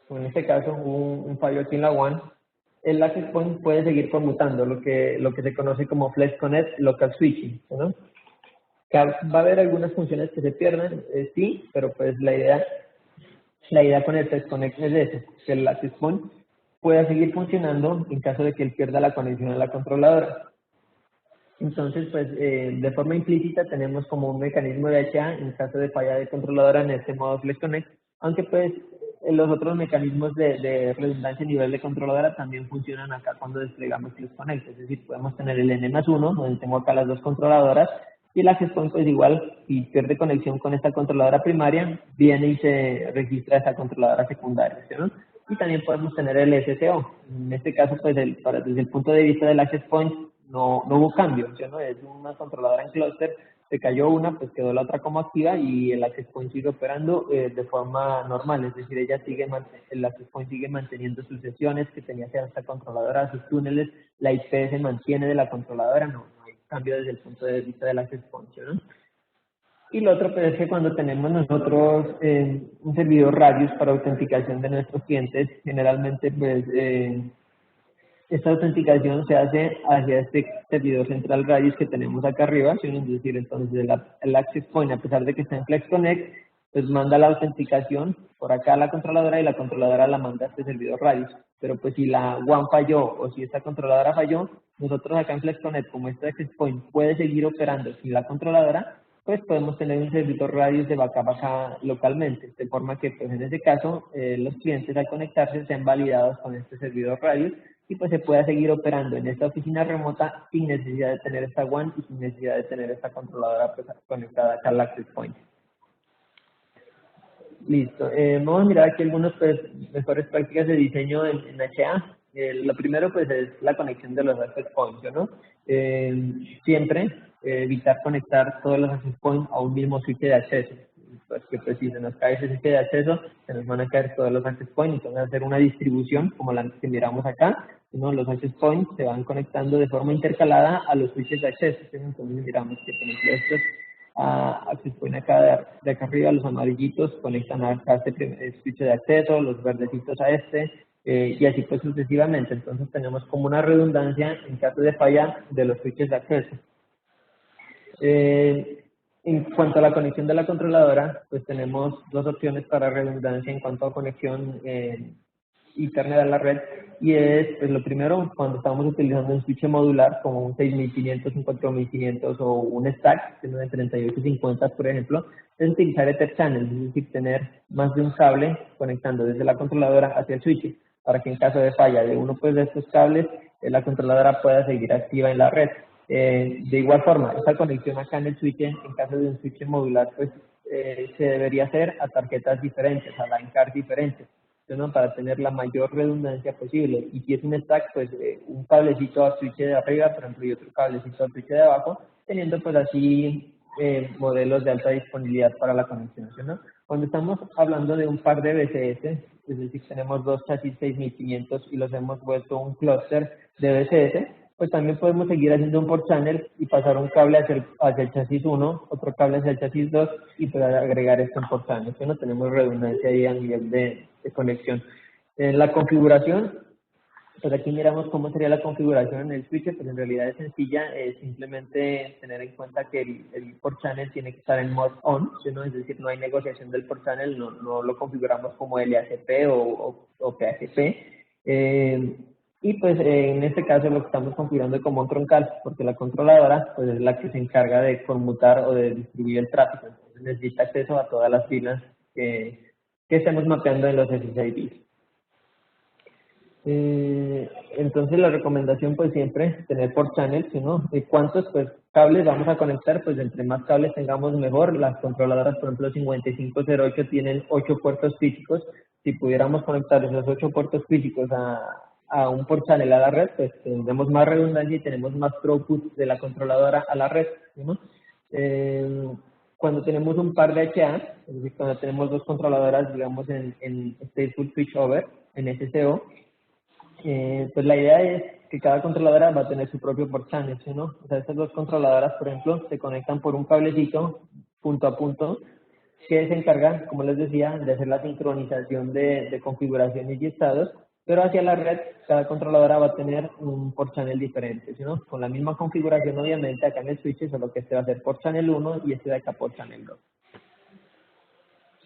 S2: o en este caso hubo un fallo aquí en la WAN, el access point puede seguir conmutando, lo que se conoce como Flex Connect Local Switching, ¿no? Que va a haber algunas funciones que se pierden, sí, pero pues la idea con el Flex Connect es eso, que el access point pueda seguir funcionando en caso de que él pierda la conexión a la controladora. Entonces, pues, de forma implícita tenemos como un mecanismo de HA en caso de falla de controladora en este modo Flex Connect, aunque pues los otros mecanismos de redundancia a nivel de controladora también funcionan acá cuando desplegamos Flex Connect, es decir, podemos tener el N+1, donde tengo acá las dos controladoras, y el access point pues igual, si pierde conexión con esta controladora primaria, viene y se registra esta controladora secundaria, ¿no? Y también podemos tener el SSO. En este caso, pues desde el punto de vista del access point, no hubo cambio, ¿no? Es una controladora en clúster, se cayó una, pues quedó la otra como activa y el access point sigue operando de forma normal, es decir, el access point sigue manteniendo sus sesiones que tenía hacia esta controladora, sus túneles, la IP se mantiene de la controladora, no hay cambio desde el punto de vista del access point, ¿no? Y lo otro pues, es que cuando tenemos nosotros un servidor Radius para autenticación de nuestros clientes, generalmente pues esta autenticación se hace hacia este servidor central Radius que tenemos acá arriba, ¿sí? Es decir, entonces el access point, a pesar de que está en Flex Connect, pues manda la autenticación por acá a la controladora y la controladora la manda a este servidor Radius. Pero pues si la WAN falló o si esta controladora falló, nosotros acá en Flex Connect, como este access point puede seguir operando sin la controladora, pues podemos tener un servidor Radius de backup acá localmente, de forma que pues en ese caso los clientes al conectarse sean validados con este servidor Radius y pues se pueda seguir operando en esta oficina remota sin necesidad de tener esta WAN y sin necesidad de tener esta controladora pues, conectada acá al access point. Listo. Vamos a mirar aquí algunas pues, mejores prácticas de diseño en HA. Lo primero pues es la conexión de los access points, ¿no? Siempre evitar conectar todos los access points a un mismo switch de acceso. Pues que pues, si se nos cae ese switch de acceso, se nos van a caer todos los access points, entonces hacer una distribución como la que miramos acá, ¿no? Los access points se van conectando de forma intercalada a los switches de acceso, ¿sí? Entonces miramos que por ejemplo estos access point acá de acá arriba, los amarillitos conectan a este switch de acceso, los verdecitos a este, y así pues sucesivamente. Entonces tenemos como una redundancia en caso de falla de los switches de acceso. En cuanto a la conexión de la controladora, pues tenemos dos opciones para redundancia en cuanto a conexión Ethernet a la red, y es pues, lo primero cuando estamos utilizando un switch modular como un 6500, un 4500 o un stack de 3850 por ejemplo, es utilizar Ether channels, es decir, tener más de un cable conectando desde la controladora hacia el switch para que en caso de falla de uno pues, de estos cables, la controladora pueda seguir activa en la red. De igual forma, esta conexión acá en el switch, en caso de un switch modular, pues se debería hacer a tarjetas diferentes, a line cards diferentes, ¿no? Para tener la mayor redundancia posible. Y si es un stack, pues un cablecito al switch de arriba, por ejemplo, y otro cablecito al switch de abajo, teniendo pues así modelos de alta disponibilidad para la conexión, ¿no? Cuando estamos hablando de un par de BCS, es decir, tenemos dos chasis 6500 y los hemos vuelto un clúster de BCS, pues también podemos seguir haciendo un port channel y pasar un cable hacia el chasis 1, otro cable hacia el chasis 2 y poder agregar esto en port channel. ¿Sí? No tenemos redundancia ahí a nivel de conexión. En la configuración, pues aquí miramos cómo sería la configuración en el switcher, pues en realidad es sencilla, es simplemente tener en cuenta que el port channel tiene que estar en mod on, ¿sí? ¿No? Es decir, no hay negociación del port channel, no lo configuramos como LACP o PHP. Y pues en este caso lo que estamos configurando es como un troncal, porque la controladora pues es la que se encarga de conmutar o de distribuir el tráfico, entonces necesita acceso a todas las filas que estemos mapeando en los SSIDs. Entonces la recomendación pues siempre es tener por channel, ¿no? ¿Y cuántos pues cables vamos a conectar? Pues entre más cables tengamos mejor. Las controladoras, por ejemplo, 5508 tienen 8 puertos físicos. Si pudiéramos conectar esos 8 puertos físicos a un por channel a la red, pues tendremos más redundancia y tenemos más throughput de la controladora a la red, ¿no? Cuando tenemos un par de HA, es decir, cuando tenemos dos controladoras, digamos, en Stateful Switchover, en SSO, pues la idea es que cada controladora va a tener su propio port channel, ¿sí, no? O sea, estas dos controladoras, por ejemplo, se conectan por un cablecito punto a punto que se encarga, como les decía, de hacer la sincronización de configuraciones y estados, pero hacia la red cada controladora va a tener un port channel diferente, ¿sí, no? Con la misma configuración, obviamente, acá en el switch, solo que este va a ser port channel 1 y este de acá port channel 2.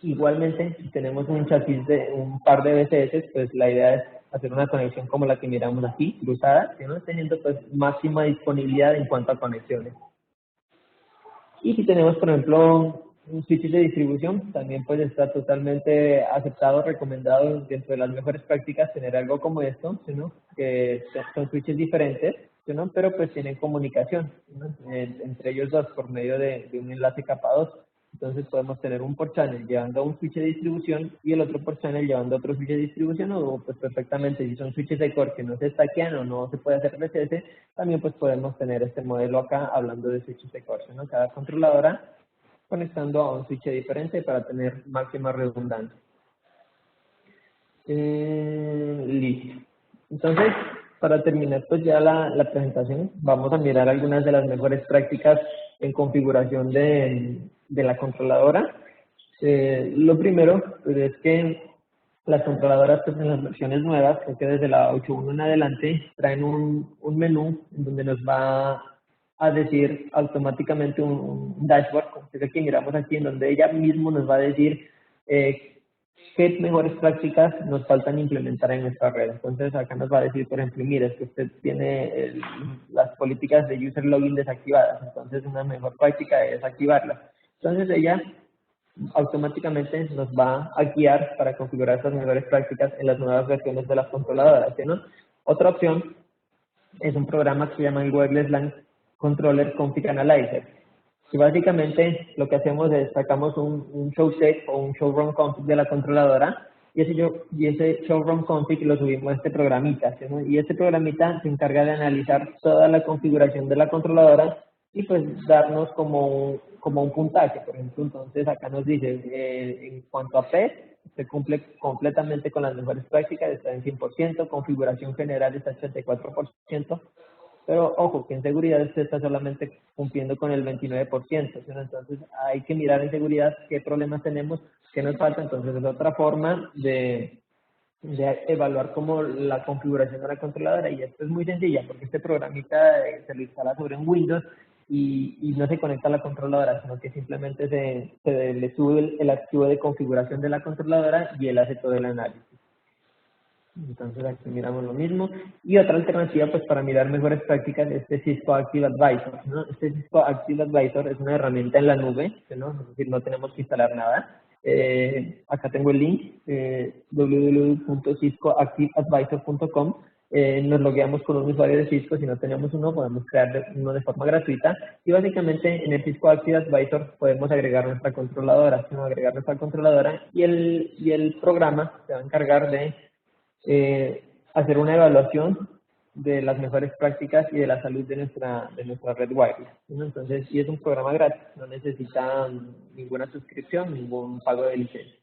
S2: Igualmente, si tenemos un chasis de un par de BCS, pues la idea es hacer una conexión como la que miramos aquí, cruzada, ¿no? Teniendo pues máxima disponibilidad en cuanto a conexiones. Y si tenemos, por ejemplo, un switch de distribución, también pues está totalmente aceptado, recomendado dentro de las mejores prácticas tener algo como esto, ¿no? Que son switches diferentes, ¿no? Pero pues tienen comunicación, ¿no? Entre ellos dos por medio de un enlace capa 2. Entonces podemos tener un port channel llevando a un switch de distribución y el otro port channel llevando a otro switch de distribución, o pues perfectamente si son switches de core que no se stackean o no se puede hacer RCS, también pues podemos tener este modelo acá hablando de switches de core, ¿no? Cada controladora conectando a un switch diferente para tener máxima redundancia. Listo. Entonces, para terminar pues ya la presentación, vamos a mirar algunas de las mejores prácticas en configuración de la controladora. Lo primero pues, es que las controladoras pues, en las versiones nuevas, creo que desde la 8.1 en adelante, traen un menú en donde nos va a decir automáticamente un dashboard, como es el que miramos aquí, en donde ella mismo nos va a decir qué mejores prácticas nos faltan implementar en nuestra red. Entonces acá nos va a decir, por ejemplo, mire, es que usted tiene las políticas de user login desactivadas, entonces una mejor práctica es activarlas. Entonces ella automáticamente nos va a guiar para configurar estas mejores prácticas en las nuevas versiones de las controladoras, ¿sí, no? Otra opción es un programa que se llama el Wireless LAN Controller Config Analyzer. Y básicamente lo que hacemos es sacamos un show set o un showrun config de la controladora y ese showrun config lo subimos a este programita, ¿sí, no? Y este programita se encarga de analizar toda la configuración de la controladora y pues darnos como un puntaje, por ejemplo. Entonces acá nos dice en cuanto a PES, se cumple completamente con las mejores prácticas, está en 100%, configuración general está en 84%, pero ojo, que en seguridad usted está solamente cumpliendo con el 29%, ¿sí? Entonces hay que mirar en seguridad qué problemas tenemos, qué nos falta. Entonces es otra forma de evaluar como la configuración de la controladora, y esto es muy sencilla porque este programita se lo instala sobre un Windows y no se conecta a la controladora, sino que simplemente se le sube el archivo de configuración de la controladora y él hace todo el análisis. Entonces aquí miramos lo mismo. Y otra alternativa pues para mirar mejores prácticas es este Cisco Active Advisor, ¿no? Este Cisco Active Advisor es una herramienta en la nube, ¿no? Es decir, no tenemos que instalar nada. Acá tengo el link, www.ciscoactiveadvisor.com. Nos logueamos con un usuario de Cisco. Si no tenemos uno, podemos crear uno de forma gratuita. Y básicamente en el Cisco Active Advisor podemos agregar nuestra controladora, ¿no? Agregar nuestra controladora y el programa se va a encargar de hacer una evaluación de las mejores prácticas y de la salud de nuestra red wireless, ¿no? Entonces, sí es un programa gratis, no necesita ninguna suscripción, ningún pago de licencia.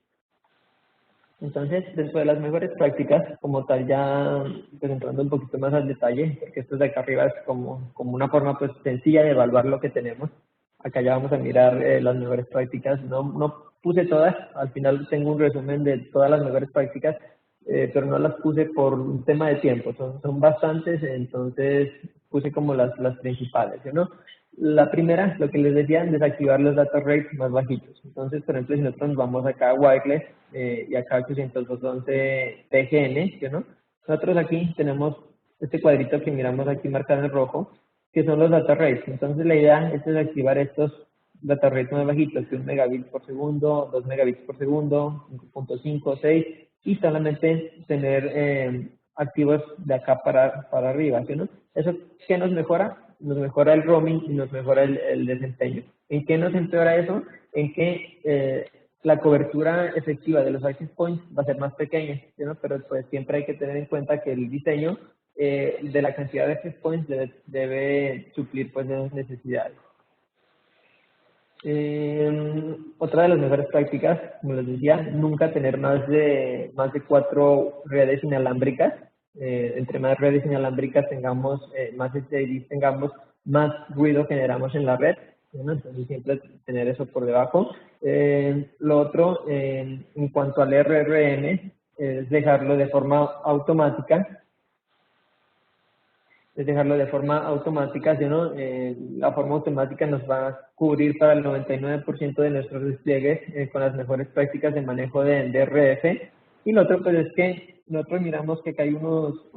S2: Entonces, dentro de las mejores prácticas, como tal, ya pues entrando un poquito más al detalle, porque esto de acá arriba es como una forma pues sencilla de evaluar lo que tenemos. Acá ya vamos a mirar las mejores prácticas. No puse todas, al final tengo un resumen de todas las mejores prácticas, pero no las puse por un tema de tiempo, son bastantes, entonces puse como las principales, ¿no? La primera, lo que les decía, desactivar los data rates más bajitos. Entonces, por ejemplo, si nosotros nos vamos acá a wireless y acá a 802.11 TGN, ¿no? Nosotros aquí tenemos este cuadrito que miramos aquí marcado en rojo, que son los data rates. Entonces, la idea es desactivar estos data rates más bajitos, que 1 megabit por segundo, 2 megabits por segundo, 5.5, 6, y solamente tener activos de acá para arriba, ¿sí, no? ¿Eso qué nos mejora? Nos mejora el roaming y nos mejora el desempeño. ¿En qué nos empeora eso? En que la cobertura efectiva de los access points va a ser más pequeña, ¿sí, no? Pero pues siempre hay que tener en cuenta que el diseño de la cantidad de access points debe suplir pues esas necesidades. Otra de las mejores prácticas, como les decía, nunca tener más de 4 redes inalámbricas. Entre más redes inalámbricas tengamos, más STIDs tengamos, más ruido generamos en la red, ¿no? Entonces siempre tener eso por debajo. Lo otro, en cuanto al RRM, es dejarlo de forma automática. Es dejarlo de forma automática, ¿sí, no? La forma automática nos va a cubrir para el 99% de nuestros despliegues con las mejores prácticas de manejo de DRF. Y lo otro, pues es que nosotros miramos que acá hay unos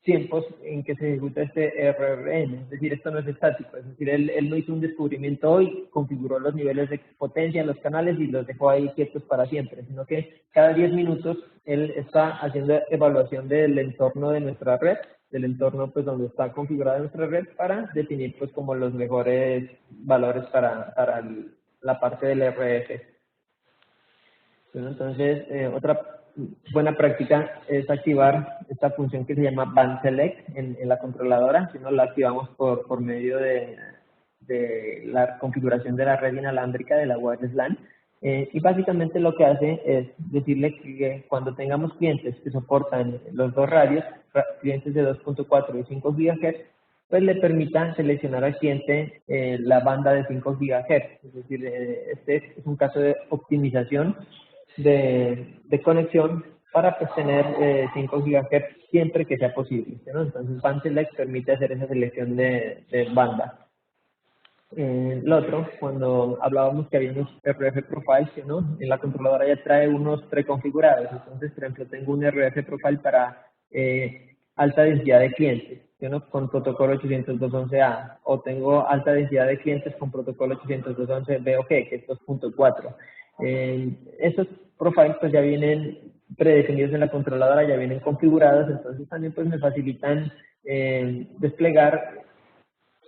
S2: tiempos en que se ejecuta este RRM, es decir, esto no es estático, es decir, él no hizo un descubrimiento hoy, configuró los niveles de potencia en los canales y los dejó ahí quietos para siempre, sino que cada 10 minutos él está haciendo evaluación del entorno de nuestra red, del entorno pues donde está configurada nuestra red, para definir pues como los mejores valores para la parte del RF. Bueno, entonces, otra buena práctica es activar esta función que se llama Band Select en la controladora. Si no, la activamos por medio de la configuración de la red inalámbrica de la wireless LAN. Y básicamente lo que hace es decirle que cuando tengamos clientes que soportan los dos radios, clientes de 2.4 y 5 GHz, pues le permita seleccionar al cliente la banda de 5 GHz. Es decir, este es un caso de optimización de conexión para pues, tener 5 GHz siempre que sea posible, ¿no? Entonces, Band Select permite hacer esa selección de banda. Lo otro, cuando hablábamos que había unos RF profiles, ¿no? En la controladora ya trae unos preconfigurados. Entonces, por ejemplo, tengo un RF profile para alta densidad de clientes, ¿no? Con protocolo 802.11a, o tengo alta densidad de clientes con protocolo 802.11b, que es 2.4. Esos profiles pues ya vienen predefinidos en la controladora, ya vienen configurados, entonces también pues me facilitan desplegar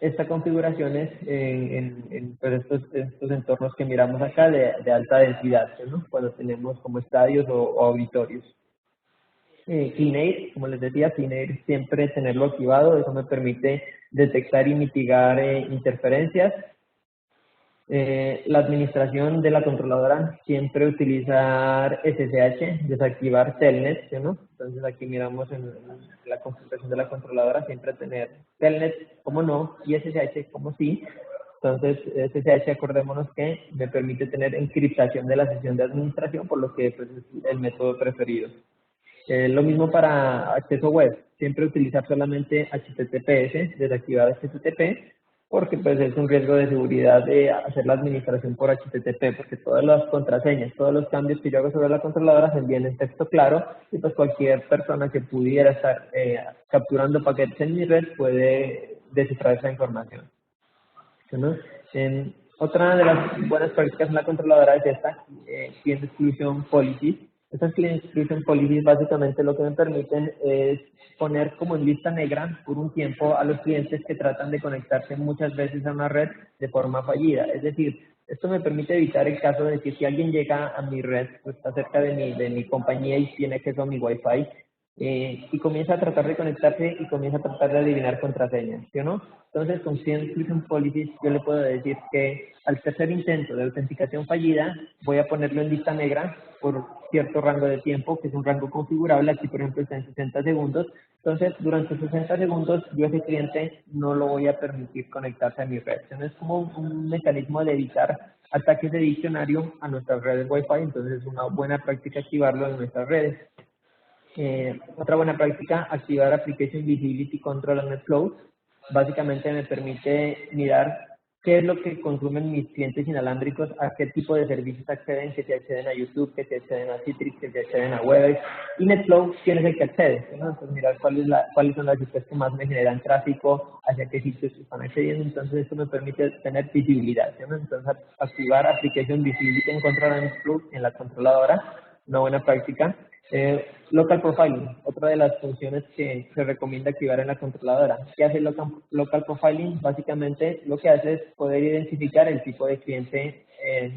S2: estas configuraciones en pues estos entornos que miramos acá de alta densidad, ¿no? Cuando tenemos como estadios o auditorios. CleanAir, como les decía, CleanAir siempre tenerlo activado, eso me permite detectar y mitigar interferencias. La administración de la controladora, siempre utilizar SSH, desactivar Telnet, ¿no? Entonces aquí miramos en la configuración de la controladora, siempre tener Telnet como no y SSH como sí. Entonces SSH, acordémonos que me permite tener encriptación de la sesión de administración, por lo que pues, es el método preferido. Lo mismo para acceso web, siempre utilizar solamente HTTPS, desactivar HTTP. porque pues es un riesgo de seguridad de hacer la administración por HTTP, porque todas las contraseñas, todos los cambios que yo hago sobre la controladora se envían en texto claro y pues cualquier persona que pudiera estar capturando paquetes en mi red puede descifrar esa información, ¿no? Otra de las buenas prácticas en la controladora es esta, Client Exclusion Policies. Estas Client Exclusion Policies básicamente lo que me permiten es poner como en lista negra por un tiempo a los clientes que tratan de conectarse muchas veces a una red de forma fallida. Es decir, esto me permite evitar el caso de que si alguien llega a mi red, pues está cerca de mi compañía y tiene acceso a mi Wi-Fi, y comienza a tratar de conectarse y comienza a tratar de adivinar contraseñas, ¿sí o no? Entonces, con Client Exclusion Policies yo le puedo decir que al tercer intento de autenticación fallida, voy a ponerlo en lista negra por cierto rango de tiempo, que es un rango configurable, aquí por ejemplo está en 60 segundos, entonces durante 60 segundos yo a ese cliente no lo voy a permitir conectarse a mi red. Entonces es como un mecanismo de evitar ataques de diccionario a nuestras redes Wi-Fi, entonces es una buena práctica activarlo en nuestras redes. Otra buena práctica, activar Application Visibility Control on NetFlow. Básicamente me permite mirar qué es lo que consumen mis clientes inalámbricos, a qué tipo de servicios acceden, que se acceden a YouTube, que se acceden a Citrix, que se acceden a Webex. Y NetFlow, ¿quién es el que accede? ¿No? Entonces mirar cuáles son las sitios que más me generan tráfico, hacia qué sitios están accediendo. Entonces esto me permite tener visibilidad, ¿no? Entonces activar Application Visibility Control on NetFlow en la controladora, una buena práctica. Local Profiling, otra de las funciones que se recomienda activar en la controladora. ¿Qué hace local Profiling? Básicamente lo que hace es poder identificar el tipo de cliente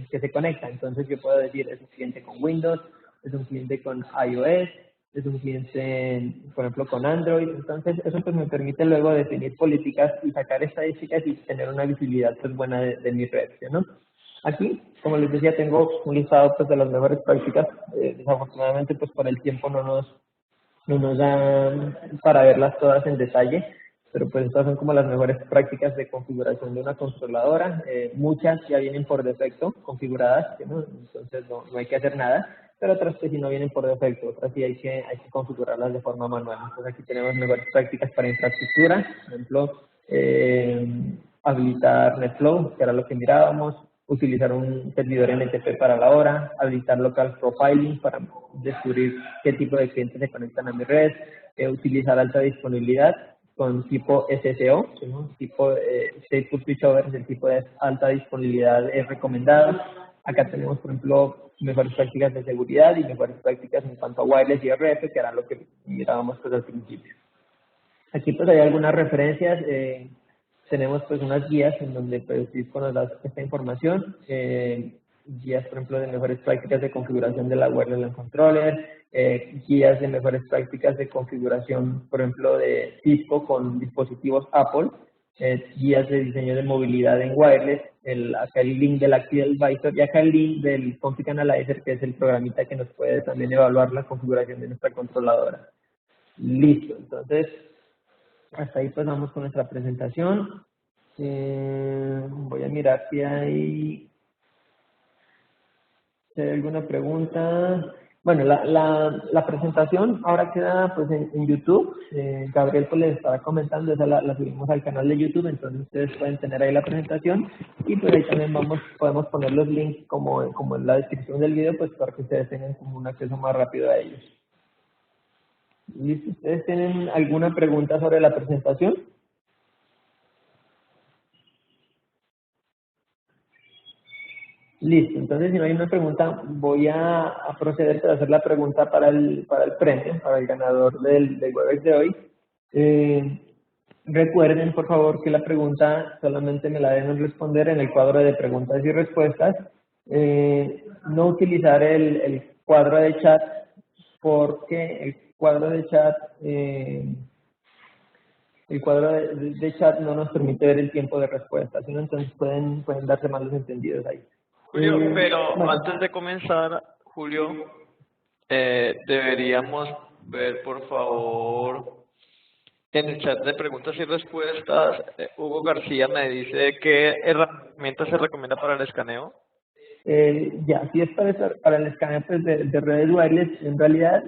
S2: que se conecta. Entonces yo puedo decir, es un cliente con Windows, es un cliente con iOS, es un cliente, por ejemplo, con Android. Entonces eso pues me permite luego definir políticas y sacar estadísticas y tener una visibilidad pues buena de mi red, ¿no? Aquí, como les decía, tengo un listado pues, de las mejores prácticas. Desafortunadamente, pues por el tiempo no nos da para verlas todas en detalle, pero pues estas son como las mejores prácticas de configuración de una controladora. Muchas ya vienen por defecto configuradas, ¿no? Entonces no hay que hacer nada, pero otras que sí no vienen por defecto, otras sí hay que configurarlas de forma manual. Entonces aquí tenemos mejores prácticas para infraestructura, por ejemplo, habilitar NetFlow, que era lo que mirábamos, utilizar un servidor NTP para la hora, habilitar local profiling para descubrir qué tipo de clientes se conectan a mi red, utilizar alta disponibilidad con tipo SSO, ¿no? Tipo Stateful Switchover es el tipo de alta disponibilidad es recomendado. Acá tenemos, por ejemplo, mejores prácticas de seguridad y mejores prácticas en cuanto a wireless y RF, que era lo que mirábamos pues al principio. Aquí pues hay algunas referencias, tenemos pues unas guías en donde pues Cisco nos da esta información, guías por ejemplo de mejores prácticas de configuración de la wireless LAN controller, guías de mejores prácticas de configuración por ejemplo de Cisco con dispositivos Apple, guías de diseño de movilidad en wireless, acá el link del Active Advisor y acá el link del Config Analyzer, que es el programita que nos puede también evaluar la configuración de nuestra controladora. Listo, entonces hasta ahí pues vamos con nuestra presentación. Voy a mirar si hay alguna pregunta. Bueno, la presentación ahora queda pues en YouTube. Gabriel pues les estaba comentando, esa la subimos al canal de YouTube, entonces ustedes pueden tener ahí la presentación y pues ahí también podemos poner los links como en la descripción del video pues para que ustedes tengan como un acceso más rápido a ellos. ¿Listo? ¿Ustedes tienen alguna pregunta sobre la presentación? Listo, entonces si no hay una pregunta, voy a proceder a hacer la pregunta para el premio, para el ganador del Webex de hoy. Recuerden, por favor, que la pregunta solamente me la deben responder en el cuadro de preguntas y respuestas. No utilizar el cuadro de chat porque el cuadro de chat no nos permite ver el tiempo de respuesta, sino entonces pueden darse malos entendidos ahí.
S1: Julio, pero
S2: Bueno,
S1: antes de comenzar, Julio, deberíamos ver, por favor, en el chat de preguntas y respuestas, Hugo García me dice qué herramienta se recomienda para el escaneo.
S2: ya, si es para el escaneo pues, de redes wireless, en realidad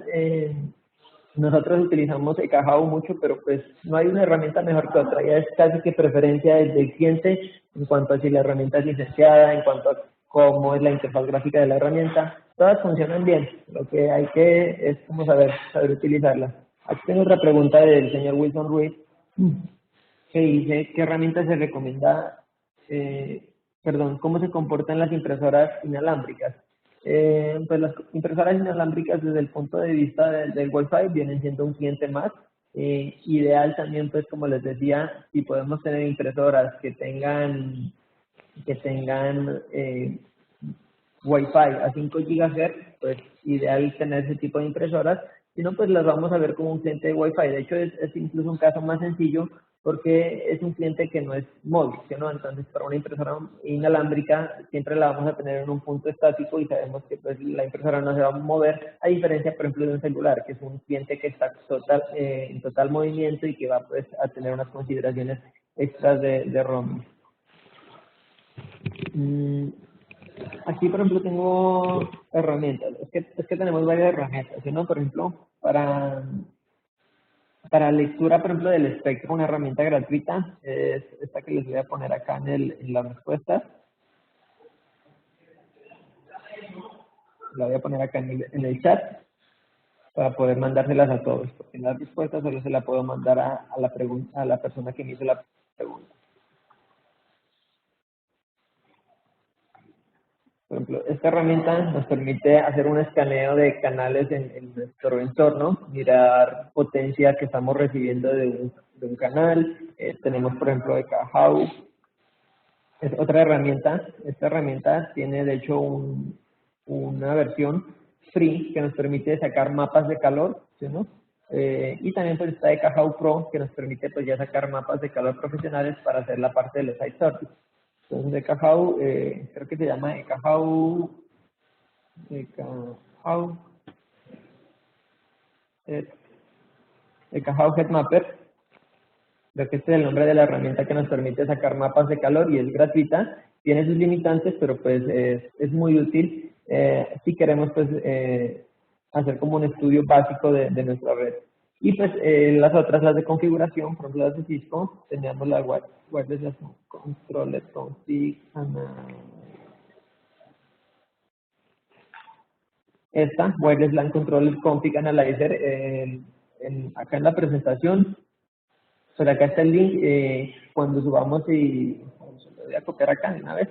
S2: Nosotros utilizamos Ekahau mucho, pero pues no hay una herramienta mejor que otra. Ya es casi que preferencia del cliente en cuanto a si la herramienta es licenciada, en cuanto a cómo es la interfaz gráfica de la herramienta. Todas funcionan bien. Lo que hay que es como saber utilizarla. Aquí tengo otra pregunta del señor Wilson Ruiz que dice qué herramienta se recomienda, perdón, cómo se comportan las impresoras inalámbricas. Pues las impresoras inalámbricas desde el punto de vista del Wi-Fi vienen siendo un cliente más. Ideal también, pues como les decía, si podemos tener impresoras que tengan Wi-Fi a 5 GHz, pues ideal tener ese tipo de impresoras. Si no, pues las vamos a ver como un cliente de Wi-Fi. De hecho, es incluso un caso más sencillo porque es un cliente que no es móvil, ¿sí, no? Entonces, para una impresora inalámbrica siempre la vamos a tener en un punto estático y sabemos que pues, la impresora no se va a mover, a diferencia, por ejemplo, de un celular, que es un cliente que está en total movimiento y que va pues, a tener unas consideraciones extras de roaming. Aquí, por ejemplo, tengo herramientas. Es que tenemos varias herramientas, ¿sí, no? Por ejemplo, para lectura, por ejemplo, del espectro, una herramienta gratuita es esta que les voy a poner acá en las respuestas. La voy a poner acá en el chat para poder mandárselas a todos, porque en las respuestas solo se la puedo mandar a la persona que me hizo la pregunta. Por ejemplo, esta herramienta nos permite hacer un escaneo de canales en nuestro entorno, mirar potencia que estamos recibiendo de un canal. Tenemos, por ejemplo, Ekahau. Es otra herramienta. Esta herramienta tiene, de hecho, una versión free que nos permite sacar mapas de calor, ¿sí, no? Y también pues está Ekahau Pro que nos permite pues ya sacar mapas de calor profesionales para hacer la parte de los site sources. Entonces Ekahau, creo que se llama Ekahau, eh, Ekahau Headmapper. Creo que este es el nombre de la herramienta que nos permite sacar mapas de calor y es gratuita. Tiene sus limitantes, pero pues es muy útil si queremos pues hacer como un estudio básico de nuestra red. Y pues las otras, las de configuración, por ejemplo las de Cisco, teníamos la Wireless Controller Config esta, Wireless LAN Controller Config Analyzer, acá en la presentación. Pues acá está el link, cuando subamos y lo voy a copiar acá de una vez.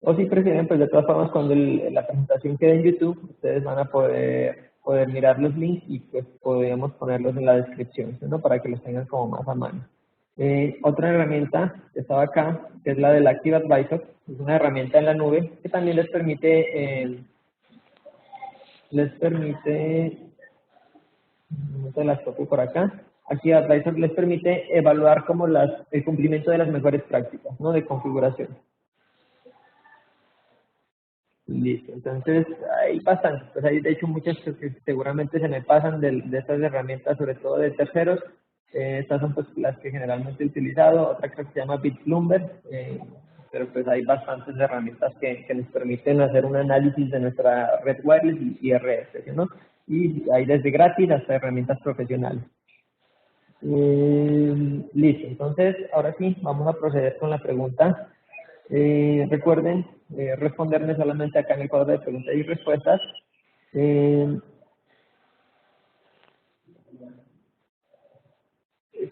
S2: O si prefieren, pues de todas formas, cuando la presentación quede en YouTube, ustedes van a poder mirar los links y pues podríamos ponerlos en la descripción, ¿no? Para que los tengan como más a mano. Otra herramienta que estaba acá, que es la del Active Advisor, es una herramienta en la nube que también les permite, no te las copio por acá. Aquí Advisor les permite evaluar como el cumplimiento de las mejores prácticas, ¿no? De configuración. Listo, entonces hay bastantes, pues hay de hecho muchas que seguramente se me pasan de estas herramientas, sobre todo de terceros. Estas son pues las que generalmente he utilizado, otra que se llama BitPlumber, pero pues hay bastantes herramientas que nos permiten hacer un análisis de nuestra red wireless y RF, ¿no? Y hay desde gratis hasta herramientas profesionales. Listo, entonces ahora sí, vamos a proceder con la pregunta. Recuerden responderme solamente acá en el cuadro de preguntas y respuestas.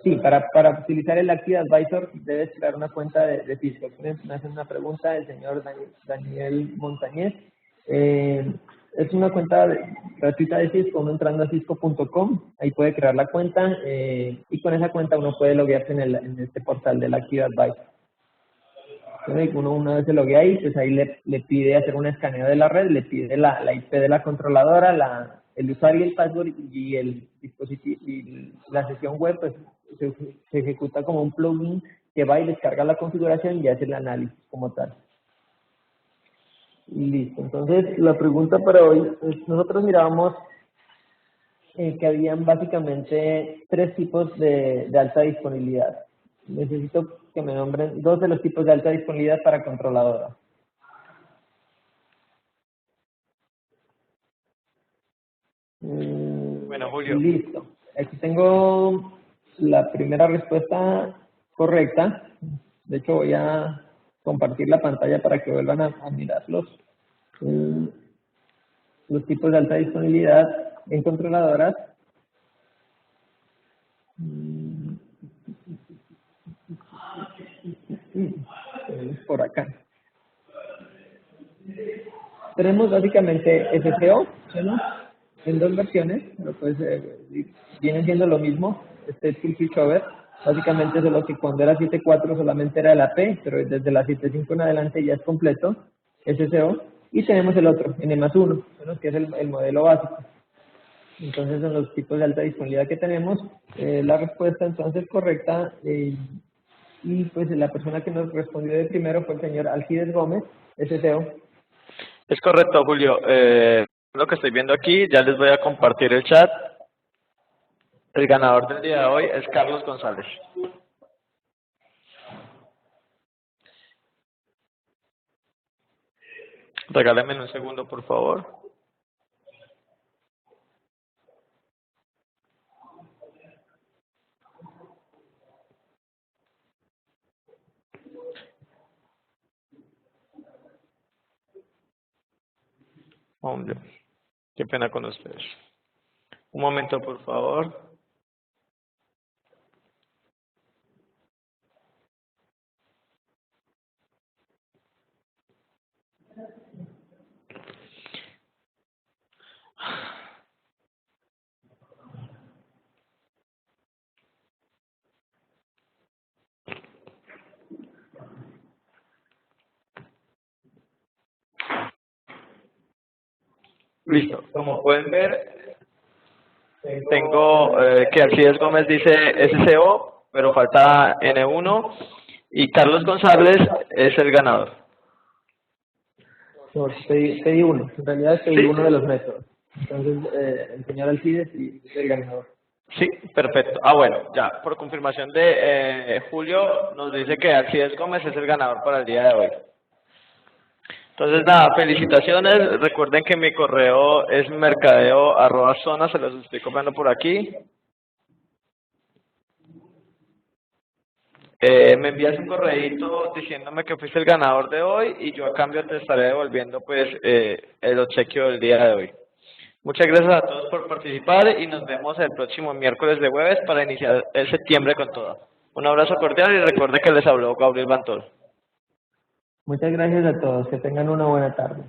S2: Sí, para utilizar el Active Advisor debes crear una cuenta de Cisco. Me hacen una pregunta el señor Daniel Montañez. Es una cuenta gratuita de Cisco, uno entrando a cisco.com, ahí puede crear la cuenta y con esa cuenta uno puede loguearse en este portal del Active Advisor. Entonces, una vez se loguea ahí, pues ahí le pide hacer un escaneo de la red, le pide la IP de la controladora, el usuario y el password y el dispositivo y la sesión web, pues se ejecuta como un plugin que va y descarga la configuración y hace el análisis como tal. Y listo. Entonces, la pregunta para hoy, pues, nosotros mirábamos que habían básicamente 3 tipos de alta disponibilidad. Necesito que me nombren 2 de los tipos de alta disponibilidad para controladora.
S1: Bueno, Julio.
S2: Listo. Aquí tengo la primera respuesta correcta. De hecho, voy a compartir la pantalla para que vuelvan a mirar los tipos de alta disponibilidad en controladoras. Tenemos por acá. Tenemos básicamente SSO, ¿no? En dos versiones, pero pues vienen siendo lo mismo, este full switchover. Básicamente solo que cuando era 7.4 solamente era el AP, pero desde la 7.5 en adelante ya es completo, SSO. Y tenemos el otro, N+1, ¿no? Que es el modelo básico. Entonces son los tipos de alta disponibilidad que tenemos. La respuesta entonces correcta, y pues la persona que nos respondió de primero fue el señor Alcides Gómez, SSO.
S1: Es correcto, Julio. Lo que estoy viendo aquí, ya les voy a compartir el chat. El ganador del día de hoy es Carlos González. Regálenme un segundo, por favor. Hombre, qué pena con ustedes. Un momento, por favor. Listo. Como pueden ver, tengo que Alcides Gómez dice SCO, pero falta N1 y Carlos González es el ganador.
S2: No, pedí uno, en realidad pedí uno de los métodos. Entonces, el señor Alcides y el ganador.
S1: Sí, perfecto. Ah, bueno, ya, por confirmación de Julio, nos dice que Alcides Gómez es el ganador para el día de hoy. Entonces, nada, felicitaciones. Recuerden que mi correo es mercadeo@zona, se los estoy copiando por aquí. Me envías un correíto diciéndome que fuiste el ganador de hoy y yo a cambio te estaré devolviendo pues el obsequio del día de hoy. Muchas gracias a todos por participar y nos vemos el próximo miércoles de jueves para iniciar el septiembre con todo. Un abrazo cordial y recuerde que les habló Gabriel Bantol.
S2: Muchas gracias a todos, que tengan una buena tarde.